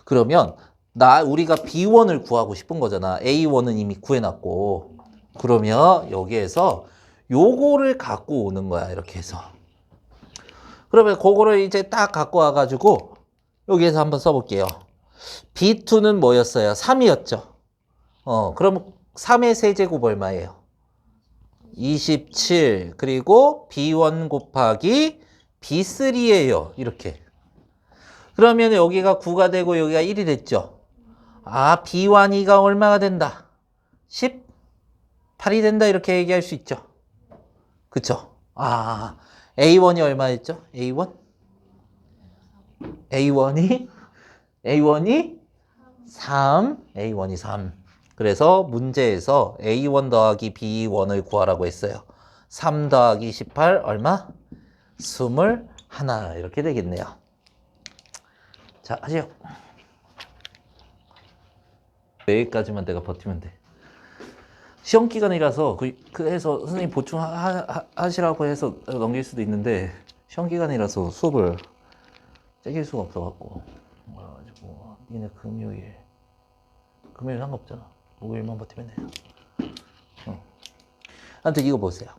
그러면 우리가 B1을 구하고 싶은 거잖아. A1은 이미 구해놨고. 그러면 여기에서 요거를 갖고 오는 거야. 이렇게 해서. 그러면 그거를 이제 딱 갖고 와가지고 여기에서 한번 써볼게요. B2는 뭐였어요? 3이었죠. 그럼 3의 세제곱 얼마예요? 27. 그리고 B1 곱하기 B3예요. 이렇게. 그러면 여기가 9가 되고 여기가 1이 됐죠. 아, B1이가 얼마가 된다? 18이 된다. 이렇게 얘기할 수 있죠. 그쵸? 아, A1이 얼마였죠? A1? A1이 3. A1이 3. 그래서 문제에서 A1 더하기 B1을 구하라고 했어요. 3 더하기 18 얼마? 21 이렇게 되겠네요. 자, 하시오. 여기까지만 내가 버티면 돼. 시험 기간이라서 그래서 선생님 보충하시라고 해서 넘길 수도 있는데 시험 기간이라서 수업을 째길 수가 없어갖고 그래가지고 니네 금요일 상관없잖아. 목요일만 버티면 돼요. 아무튼 이거 보세요.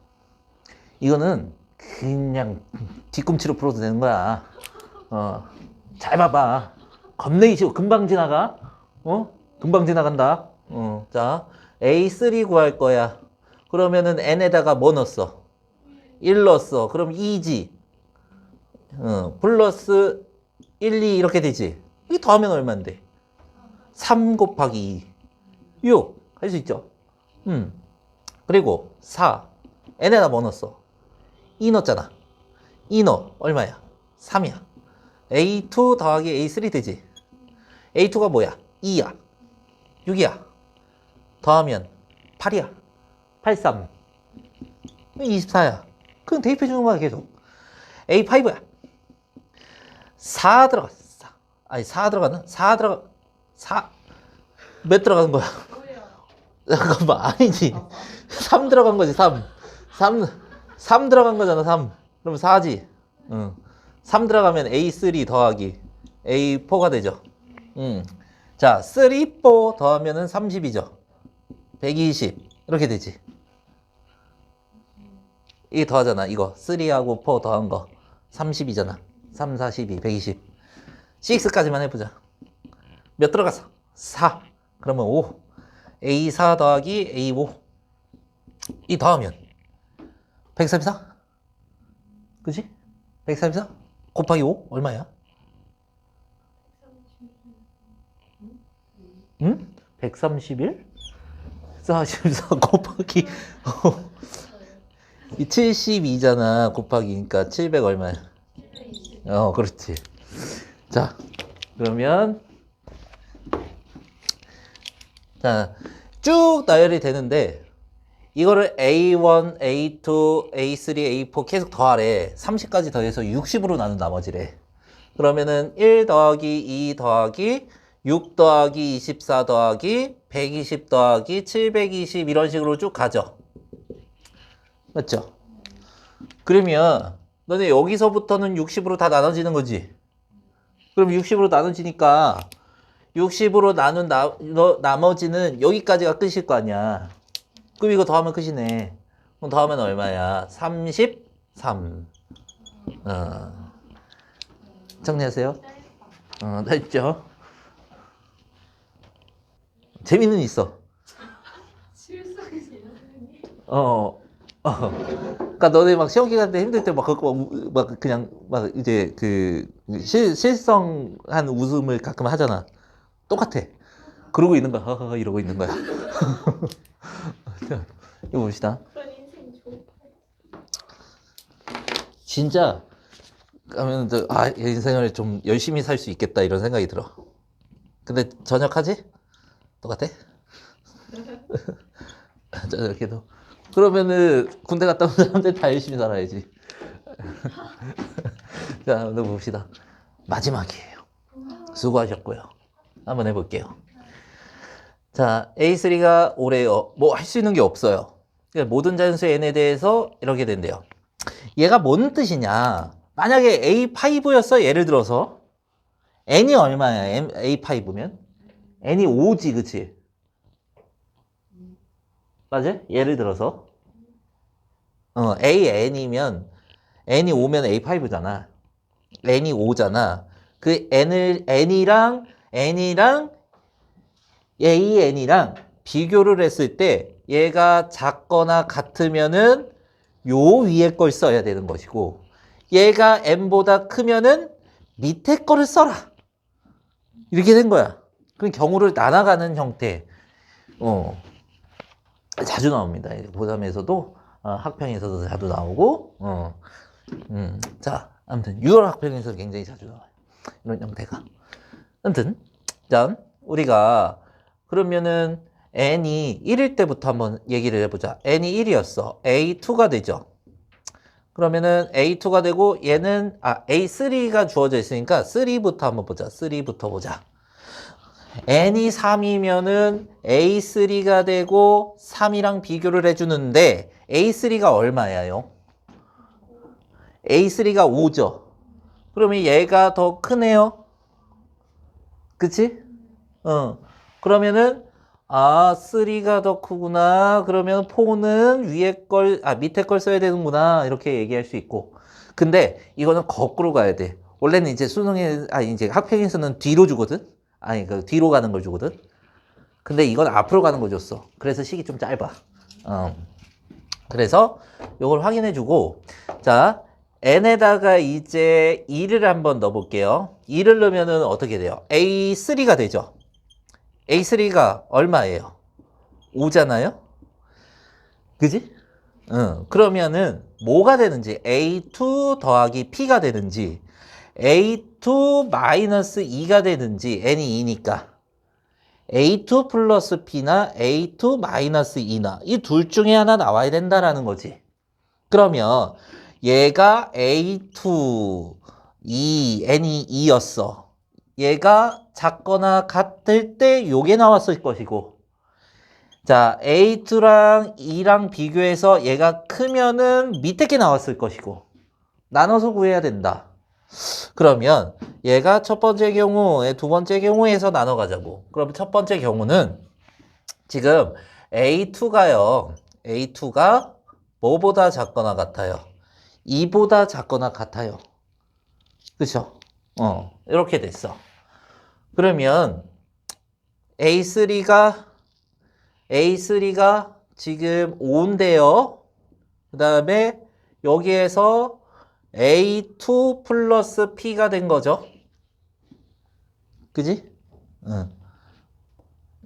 이거는 그냥 뒤꿈치로 풀어도 되는 거야. 잘 봐봐. 겁내기 쉬워. 금방 지나가. 금방 지나간다. 자, A3 구할 거야. 그러면은 n에다가 뭐 넣었어? 1 넣었어. 그럼 2지. 플러스 1, 2 이렇게 되지. 이 더하면 얼마인데? 3 곱하기 2. 6. 할 수 있죠? 그리고 4. n에다 뭐 넣었어? 2 넣었잖아. 2 넣어. 얼마야? 3이야. A2 더하기 A3 되지. A2가 뭐야? 2야. 6이야. 더하면 8이야. 83. 24야. 그럼 대입해 주는 거야, 계속. A5야. 4 들어갔어. 아니, 4 들어갔나? 4 몇 들어가는 거야? 잠깐만, 아니지. 3 들어간 거지, 3 들어간 거잖아, 3. 그럼 4지. 3 들어가면 A3 더하기 A4가 되죠. 자, 3, 4 더하면은 30이죠. 120. 이렇게 되지. 이게 더하잖아, 이거. 3하고 4 더한 거. 30이잖아. 3, 4, 12, 120. 6까지만 해보자. 몇 들어갔어? 4. 그러면 5. A4 더하기 A5. 이 더하면 134? 그치? 134? 곱하기 5? 얼마야? 응? 131? 44 곱하기 이 72잖아. 곱하기니까 700 얼마야? 그렇지. 자, 그러면 자, 쭉 나열이 되는데 이거를 A1, A2, A3, A4 계속 더하래. 30까지 더해서 60으로 나눈 나머지래. 그러면은 1 더하기 2 더하기 6 더하기 24 더하기 120 더하기 720 이런 식으로 쭉 가죠. 맞죠? 그러면 너네 여기서부터는 60으로 다 나눠지는 거지. 그럼 60으로 나눠지니까 60으로 나눈 나머지는 여기까지가 끝일 거 아니야. 그럼 이거 더하면 끝이네. 그럼 더하면 얼마야? 33. 정리하세요. 됐죠? 재미는 있어. 그러니까 너네 막 시험 기간 때 힘들 때 막 그거 막 그냥 막 이제 그 실성한 웃음을 가끔 하잖아. 똑같아. 그러고 있는 거야. 허허허 이러고 있는 거야. 이거 봅시다. 진짜 가면 인생을 좀 열심히 살 수 있겠다 이런 생각이 들어. 근데 전역하지? 똑같아? 저녁에도. 그러면은 군대 갔다 온 사람들 다 열심히 살아야지. 자, 오늘 봅시다. 마지막이에요. 수고하셨고요. 한번 해볼게요. 자, A3가 오래요. 뭐 할 수 있는 게 없어요. 그러니까 모든 자연수 n에 대해서 이렇게 된대요. 얘가 뭔 뜻이냐? 만약에 A5였어. 예를 들어서 n이 얼마야? A5면 n이 5지, 그치? 맞아? 예를 들어서 AN이면 N이 5면 A5잖아. N이 5잖아. 그 N이랑 AN이랑 비교를 했을 때 얘가 작거나 같으면은 요 위에 걸 써야 되는 것이고 얘가 N보다 크면은 밑에 거를 써라. 이렇게 된 거야. 그럼 경우를 나눠가는 형태. 자주 나옵니다. 고3에서도 학평에서도 자주 나오고 자, 아무튼 6월 학평에서 굉장히 자주 나와요. 이런 형태가. 아무튼 자, 우리가 그러면은 n이 1일 때부터 한번 얘기를 해보자. n이 1이었어. a2가 되죠. 그러면은 a2가 되고 얘는 a3가 주어져 있으니까 3부터 한번 보자. 3부터 보자. n이 3이면은 a3가 되고 3이랑 비교를 해주는데 a3가 얼마예요? a3가 5죠. 그러면 얘가 더 크네요. 그치? 그러면은 3가 더 크구나. 그러면 4는 밑에 걸 써야 되는구나. 이렇게 얘기할 수 있고. 근데 이거는 거꾸로 가야 돼. 원래는 이제 이제 학평에서는 뒤로 주거든? 뒤로 가는 걸 주거든? 근데 이건 앞으로 가는 거 줬어. 그래서 식이 좀 짧아. 그래서 이걸 확인해 주고, 자, n에다가 이제 2를 한번 넣어볼게요. 2를 넣으면은 어떻게 돼요? a3가 되죠. a3가 얼마예요? 5잖아요? 그지? 그러면은 뭐가 되는지 a2 더하기 p가 되는지 a2 마이너스 2가 되는지 n이 2니까 a2 플러스 p나 a2 마이너스 2나 이 둘 중에 하나 나와야 된다라는 거지. 그러면 얘가 a2, n이 2였어. 얘가 작거나 같을 때 요게 나왔을 것이고 자, A2랑 2랑 비교해서 얘가 크면은 밑에 게 나왔을 것이고 나눠서 구해야 된다. 그러면 얘가 첫 번째 경우, 두 번째 경우에서 나눠 가자고. 그럼 첫 번째 경우는 지금 A2가 뭐보다 작거나 같아요? 2보다 작거나 같아요. 그쵸? 이렇게 됐어. 그러면 A3가 지금 5인데요. 그 다음에 여기에서 A2 플러스 P가 된 거죠. 그지?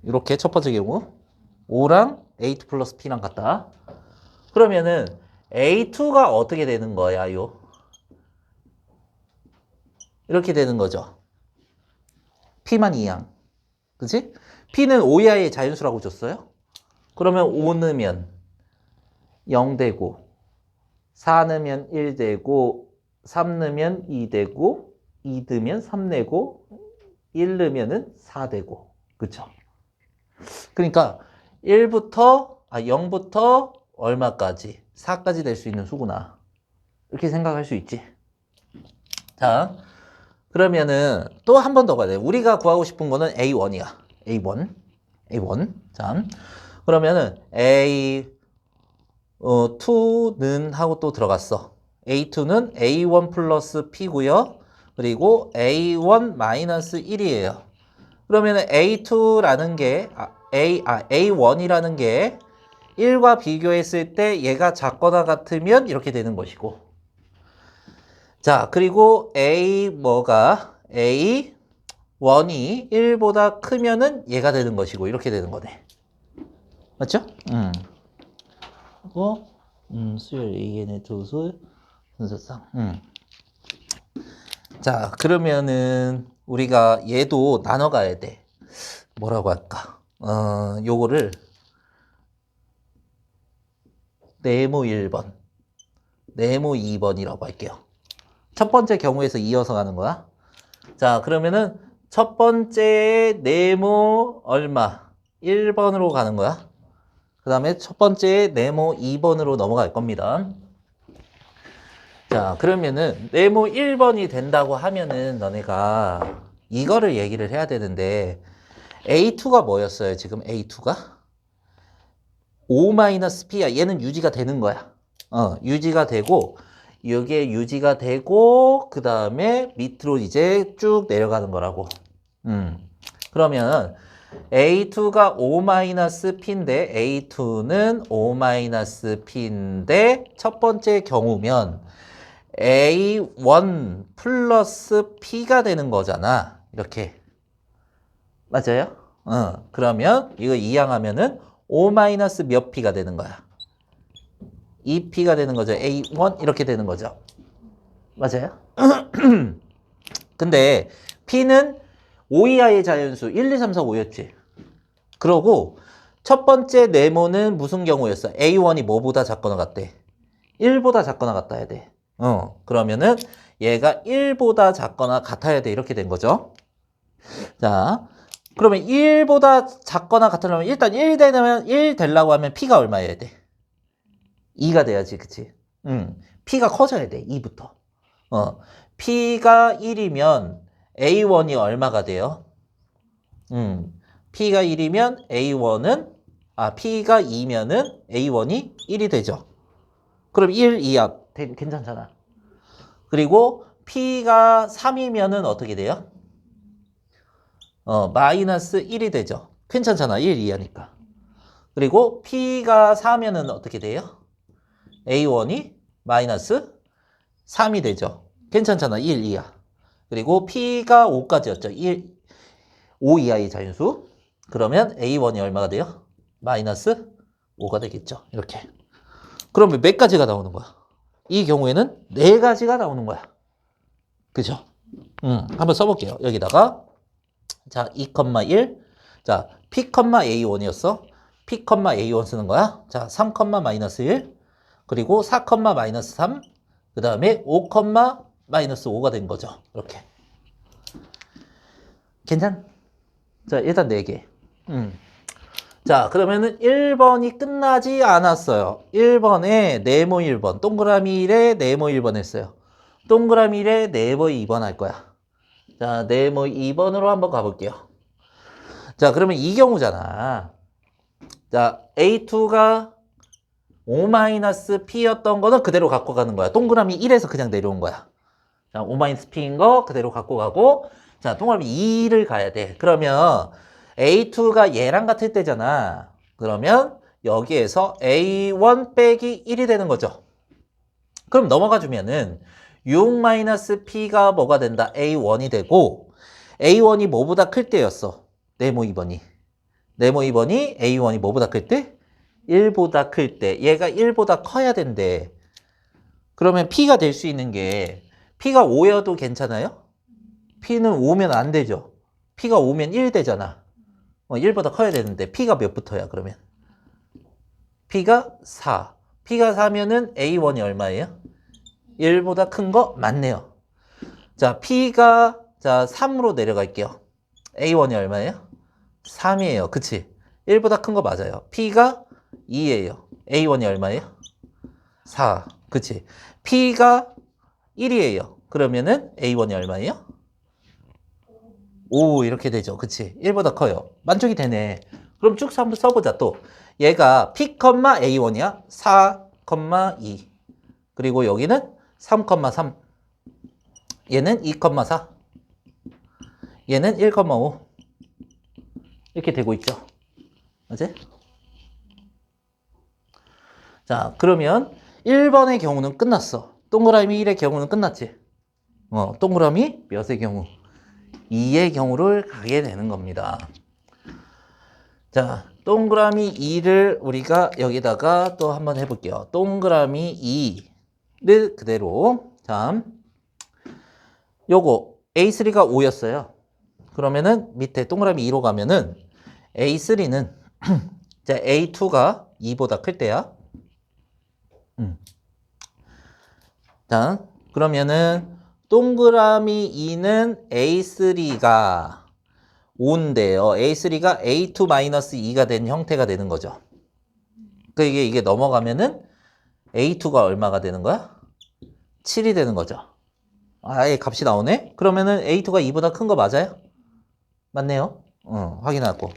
이렇게 첫 번째 경우 5랑 A2 플러스 P랑 같다. 그러면은 A2가 어떻게 되는 거야요? 이렇게 되는 거죠. P만 2양. 그치? P는 5 이하의 자연수라고 줬어요. 그러면 5 넣으면 0 되고 4 넣으면 1 되고 3 넣으면 2 되고 2 넣으면 3 되고 1 넣으면 4 되고 그쵸? 그러니까 0부터 얼마까지? 4까지 될 수 있는 수구나. 이렇게 생각할 수 있지. 자, 그러면은 또 한 번 더 가야 돼. 우리가 구하고 싶은 거는 A1이야. A1. 자, 그러면은 A2는 하고 또 들어갔어. A2는 A1 플러스 P고요. 그리고 A1 마이너스 1이에요. 그러면은 A2라는 게 A1이라는 게 1과 비교했을 때 얘가 작거나 같으면 이렇게 되는 것이고. 자, 그리고 A1이 1보다 크면은 얘가 되는 것이고 이렇게 되는 거네. 맞죠? 그리고 수열 AN의 두수 분수상. 자, 그러면은 우리가 얘도 나눠 가야 돼. 뭐라고 할까? 요거를 네모 1번, 네모 2번이라고 할게요. 첫 번째 경우에서 이어서 가는 거야. 자, 그러면은 첫 번째 네모 얼마? 1번으로 가는 거야. 그 다음에 첫 번째 네모 2번으로 넘어갈 겁니다. 자, 그러면은 네모 1번이 된다고 하면은 너네가 이거를 얘기를 해야 되는데 A2가 뭐였어요? 지금 A2가? 5-P야. 얘는 유지가 되는 거야. 유지가 되고, 이게 유지가 되고, 그 다음에 밑으로 이제 쭉 내려가는 거라고. 그러면 A2가 O-P인데, A2는 O-P인데, 첫 번째 경우면 A1 플러스 P가 되는 거잖아. 이렇게. 맞아요? 그러면 이거 이항하면은 O 마이너스 몇 P가 되는 거야. 2P가 되는 거죠. A1 이렇게 되는 거죠. 맞아요? 근데 P는 5 이하의 자연수 1, 2, 3, 4, 5였지. 그러고 첫 번째 네모는 무슨 경우였어? A1이 뭐보다 작거나 같대? 1보다 작거나 같아야 돼. 그러면은 얘가 1보다 작거나 같아야 돼. 이렇게 된 거죠. 자, 그러면 1보다 작거나 같으려면 일단 1 되려고 하면 P가 얼마여야 돼? 2가 돼야지, 그치? P가 커져야 돼, 2부터. P가 1이면 A1이 얼마가 돼요? P가 1이면 P가 2면은 A1이 1이 되죠. 그럼 1, 2야. 괜찮잖아. 그리고 P가 3이면은 어떻게 돼요? 마이너스 1이 되죠. 괜찮잖아. 1, 2하니까. 그리고 P가 4면은 어떻게 돼요? A1이 마이너스 3이 되죠. 괜찮잖아. 1, 2야. 그리고 P가 5까지였죠. 5 이하의 자연수. 그러면 A1이 얼마가 돼요? 마이너스 5가 되겠죠. 이렇게. 그러면 몇 가지가 나오는 거야? 이 경우에는 4가지가 나오는 거야. 그죠? 한번 써볼게요. 여기다가 자, 2,1. 자, P, A1이었어. P, A1 쓰는 거야. 자, 3, 마이너스 1. 그리고 4, 마이너스 3. 그 다음에 5, 마이너스 5가 된 거죠. 이렇게. 괜찮? 자, 일단 4개. 자, 그러면은 1번이 끝나지 않았어요. 1번에 네모 1번, 동그라미 1에 네모 1번 했어요. 동그라미 1에 네모 2번 할 거야. 자, 네모 2번으로 한번 가볼게요. 자, 그러면 이 경우잖아. 자, A2가 O-P였던 거는 그대로 갖고 가는 거야. 동그라미 1에서 그냥 내려온 거야. 자, O-P인 거 그대로 갖고 가고, 자, 동그라미 2를 가야 돼. 그러면 A2가 얘랑 같을 때잖아. 그러면 여기에서 A1 빼기 1이 되는 거죠. 그럼 넘어가 주면은 6-P가 뭐가 된다? A1이 되고, A1이 뭐보다 클 때였어? 네모 2번이. 네모 2번이 A1이 뭐보다 클 때? 1보다 클 때. 얘가 1보다 커야 된대. 그러면 P가 될 수 있는 게 P가 5여도 괜찮아요? P는 5면 안 되죠. P가 5면 1 되잖아. 1보다 커야 되는데 P가 몇 붙어야 그러면? P가 4. P가 4면은 A1이 얼마예요? 1보다 큰 거 맞네요. 자, P가 자 3으로 내려갈게요. A1이 얼마예요? 3이에요. 그치? 1보다 큰 거 맞아요. P가 2예요. A1이 얼마예요? 4. 그치? P가 1이에요. 그러면은 A1이 얼마예요? 5 이렇게 되죠. 그치? 1보다 커요. 만족이 되네. 그럼 쭉 한번 써보자 또. 얘가 P, A1이야. 4, 2. 그리고 여기는 3, 3. 얘는 2, 4. 얘는 1, 5. 이렇게 되고 있죠. 맞지? 자, 그러면 1번의 경우는 끝났어. 동그라미 1의 경우는 끝났지. 동그라미 몇의 경우? 2의 경우를 가게 되는 겁니다. 자, 동그라미 2를 우리가 여기다가 또 한번 해볼게요. 동그라미 2를 그대로. 자, 요거 A3가 5였어요. 그러면은 밑에 동그라미 2로 가면은 A3는 자, A2가 2보다 클 때야. 자, 그러면은 동그라미 2는 A3가 5인데요. A3가 A2-2가 된 형태가 되는 거죠. 그러니까 이게 넘어가면은 A2가 얼마가 되는 거야? 7이 되는 거죠. 아예 값이 나오네? 그러면은 A2가 2보다 큰 거 맞아요? 맞네요. 확인하고.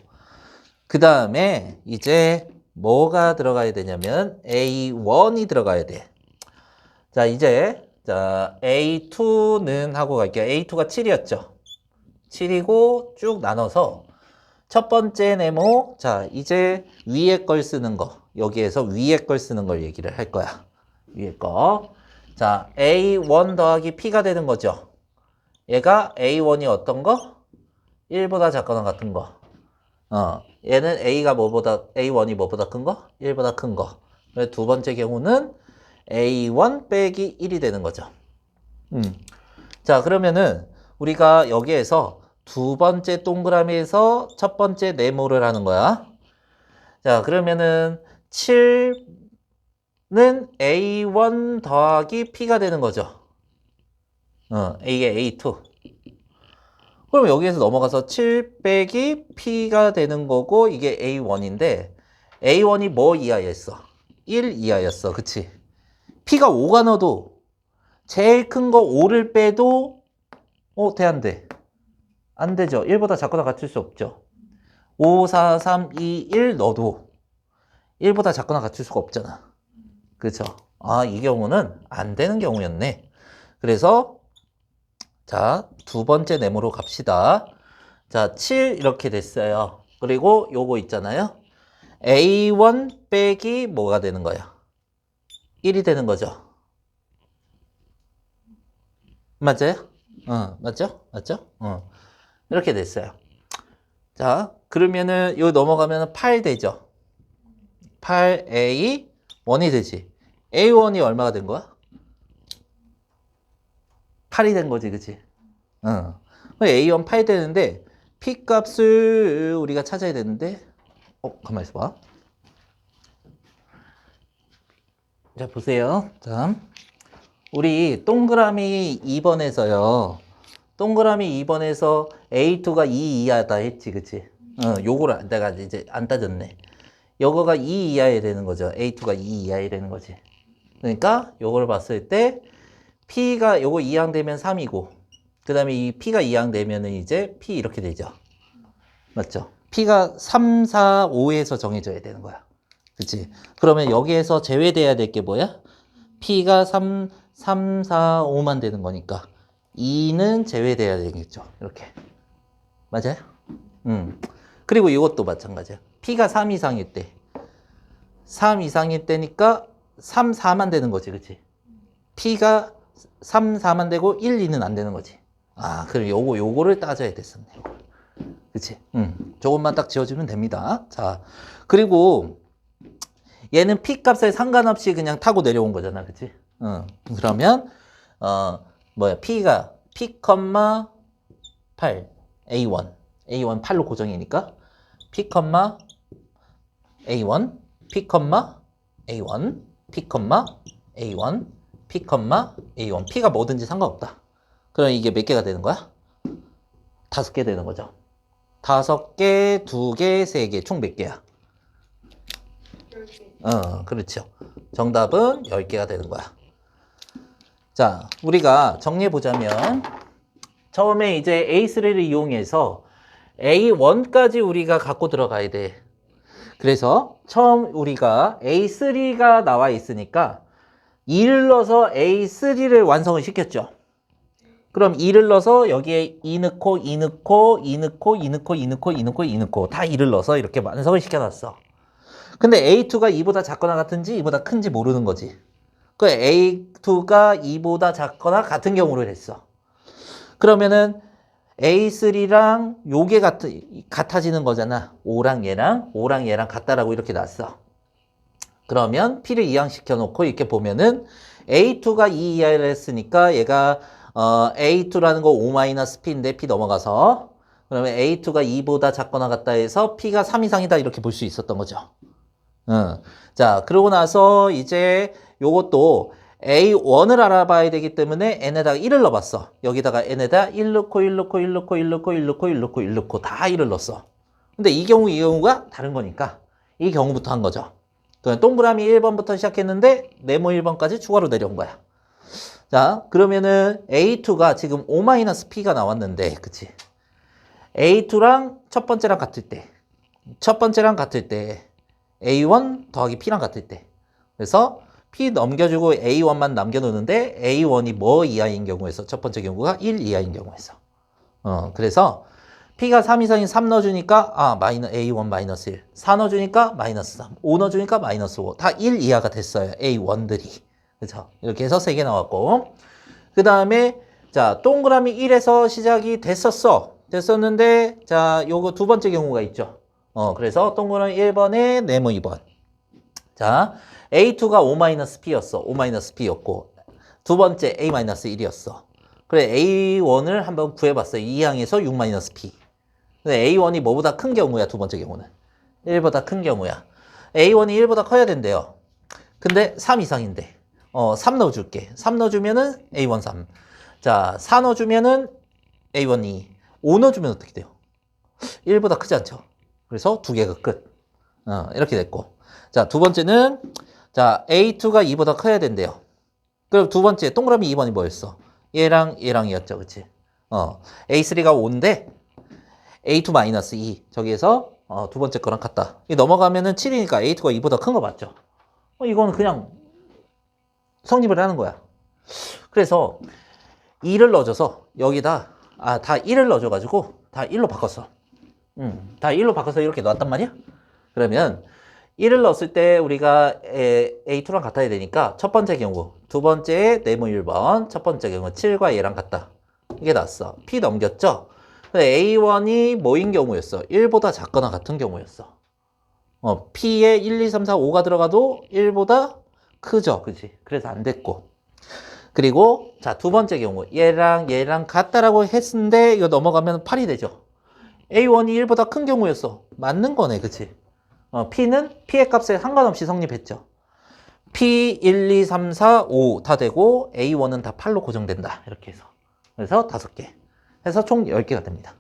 그 다음에 이제 뭐가 들어가야 되냐면 A1이 들어가야 돼. 자, 이제 자, A2는 하고 갈게요. A2가 7이었죠. 7이고 쭉 나눠서 첫 번째 네모, 자, 이제 위에 걸 쓰는 거. 여기에서 위에 걸 쓰는 걸 얘기를 할 거야. 위에 거. 자, A1 더하기 P가 되는 거죠. 얘가 A1이 어떤 거? 1보다 작거나 같은 거. 얘는 A가 뭐보다, A1이 뭐보다 큰 거? 1보다 큰 거. 그래서 두 번째 경우는 A1 빼기 1이 되는 거죠. 자, 그러면은 우리가 여기에서 두 번째 동그라미에서 첫 번째 네모를 하는 거야. 자, 그러면은 7는 A1 더하기 P가 되는 거죠. 이게 A2. 그럼 여기에서 넘어가서 7 빼기 P가 되는 거고 이게 A1인데 A1이 뭐 이하였어? 1 이하였어. 그치? P가 5가 넣어도 제일 큰 거 5를 빼도 돼, 안 돼? 안 되죠. 1보다 작거나 같을 수 없죠. 5, 4, 3, 2, 1 넣어도 1보다 작거나 같을 수가 없잖아. 그렇죠? 아, 이 경우는 안 되는 경우였네. 그래서 자, 두 번째 네모로 갑시다. 자, 7 이렇게 됐어요. 그리고 요거 있잖아요. A1 빼기 뭐가 되는 거야? 1이 되는 거죠. 맞아요? 맞죠? 맞죠? 이렇게 됐어요. 자, 그러면은 요 넘어가면은 8 되죠. 8A1이 되지. A1이 얼마가 된 거야? 8이 된 거지, 그치? A1 8 되는데 P 값을 우리가 찾아야 되는데 가만히 있어봐. 자, 보세요. 자, 우리 동그라미 2번에서요. 동그라미 2번에서 A2가 2 이하다 했지, 그치? 요거를 내가 이제 안 따졌네. 요거가 2 이하야 되는 거죠. A2가 2 이하야 되는 거지. 그러니까 요거를 봤을 때 P가 요거 2항 되면 3이고 그 다음에 이 P가 2항 되면은 이제 P 이렇게 되죠. 맞죠? P가 3, 4, 5에서 정해져야 되는 거야. 그치? 그러면 여기에서 제외돼야 될 게 뭐야? P가 3, 4, 5만 되는 거니까 2는 제외돼야 되겠죠. 이렇게. 맞아요? 그리고 이것도 마찬가지야. P가 3 이상일 때 3 이상일 때니까 3, 4만 되는 거지. 그치? P가 3, 4만 되고 1, 2는 안 되는 거지. 아, 그럼 요거를 따져야 됐었네. 그치? 조금만 딱 지워주면 됩니다. 자, 그리고 얘는 P 값에 상관없이 그냥 타고 내려온 거잖아. 그치? 그러면, P가 P, 8, A1. A1 8로 고정이니까 P, A1, P, A1, P, A1, P, A1. P가 뭐든지 상관없다. 그럼 이게 몇 개가 되는 거야? 5개 되는 거죠. 5개, 2개, 3개, 총 몇 개야? 10개. 그렇죠. 정답은 10개가 되는 거야. 자, 우리가 정리해보자면, 처음에 이제 A3를 이용해서 A1까지 우리가 갖고 들어가야 돼. 그래서 처음 우리가 A3가 나와 있으니까 2를 넣어서 A3를 완성을 시켰죠. 그럼 2를 넣어서 여기에 2 넣고 2 넣고 2 넣고 2 넣고 2 넣고 2 넣고 2 넣고 다 2를 넣어서 이렇게 완성을 시켜놨어. 근데 A2가 2보다 작거나 같은지 2보다 큰지 모르는 거지. 그 A2가 2보다 작거나 같은 경우를 했어. 그러면은 A3랑 요게 같아지는 거잖아. 5랑 얘랑 같다라고 이렇게 놨어. 그러면 P를 이항시켜 놓고 이렇게 보면은 A2가 2 이하를 했으니까 얘가 A2라는 거 5-P인데 P 넘어가서 그러면 A2가 2보다 작거나 같다 해서 P가 3 이상이다 이렇게 볼 수 있었던 거죠. 자, 그러고 나서 이제 요것도 A1을 알아봐야 되기 때문에 N에다가 1을 넣어봤어. 여기다가 N에다 1 넣고 1 넣고 1 넣고 1 넣고 1 넣고 1 넣고 1 넣고 다 1을 넣었어. 근데 이 경우가 다른 거니까 이 경우부터 한 거죠. 동그라미 1번부터 시작했는데 네모 1번까지 추가로 내려온 거야. 자, 그러면은 A2가 지금 5-P가 나왔는데, 그치? A2랑 첫 번째랑 같을 때 A1 더하기 P랑 같을 때. 그래서 P 넘겨주고 A1만 남겨놓는데 A1이 뭐 이하인 경우에서 첫 번째 경우가 1 이하인 경우에서. 그래서 P가 3 이상인 3 넣어주니까 A1 마이너스 1. 4 넣어주니까 마이너스 3. 5 넣어주니까 마이너스 5. 다 1 이하가 됐어요. A1들이. 그렇죠? 이렇게 해서 3개 나왔고. 그 다음에 자 동그라미 1에서 시작이 됐었는데 자 요거 두 번째 경우가 있죠. 그래서 동그라미 1번에 네모 2번. 자 A2가 O-P였어. O-P였고 두 번째 A-1이었어. 그래 A1을 한번 구해봤어요. 2항에서 6-P. 근데 A1이 뭐보다 큰 경우야. 두 번째 경우는 1보다 큰 경우야. A1이 1보다 커야 된대요. 근데 3 이상인데 3 넣어줄게. 3 넣어주면은 A1 3. 자 4 넣어주면은 A1 2. 5 넣어주면 어떻게 돼요? 1보다 크지 않죠. 그래서 두 개가 끝. 이렇게 됐고. 자 두 번째는 자 A2가 2보다 커야 된대요. 그럼 두 번째 동그라미 2번이 뭐였어? 얘랑이었죠. 그치? A3가 5인데 A2-2 저기에서 두 번째 거랑 같다. 이 넘어가면은 7이니까 A2가 2보다 큰 거 맞죠? 이거는 그냥 성립을 하는 거야. 그래서 2를 넣어줘서 여기다 다 1을 넣어줘가지고 다 1로 바꿨어. 다 1로 바꿔서 이렇게 놨단 말이야. 그러면 1을 넣었을 때 우리가 A2랑 같아야 되니까 첫 번째 경우, 두 번째 네모 1번, 첫 번째 경우 7과 얘랑 같다. 이게 나왔어. P 넘겼죠? A1이 뭐인 경우였어? 1보다 작거나 같은 경우였어. P에 1, 2, 3, 4, 5가 들어가도 1보다 크죠? 그치? 그래서 안 됐고. 그리고 자, 두 번째 경우 얘랑 같다라고 했는데 이거 넘어가면 8이 되죠. A1이 1보다 큰 경우였어. 맞는 거네. 그치? P는 P의 값에 상관없이 성립했죠. P 1, 2, 3, 4, 5 다 되고 A1은 다 8로 고정된다. 이렇게 해서. 그래서 5개. 해서 총 10개가 됩니다.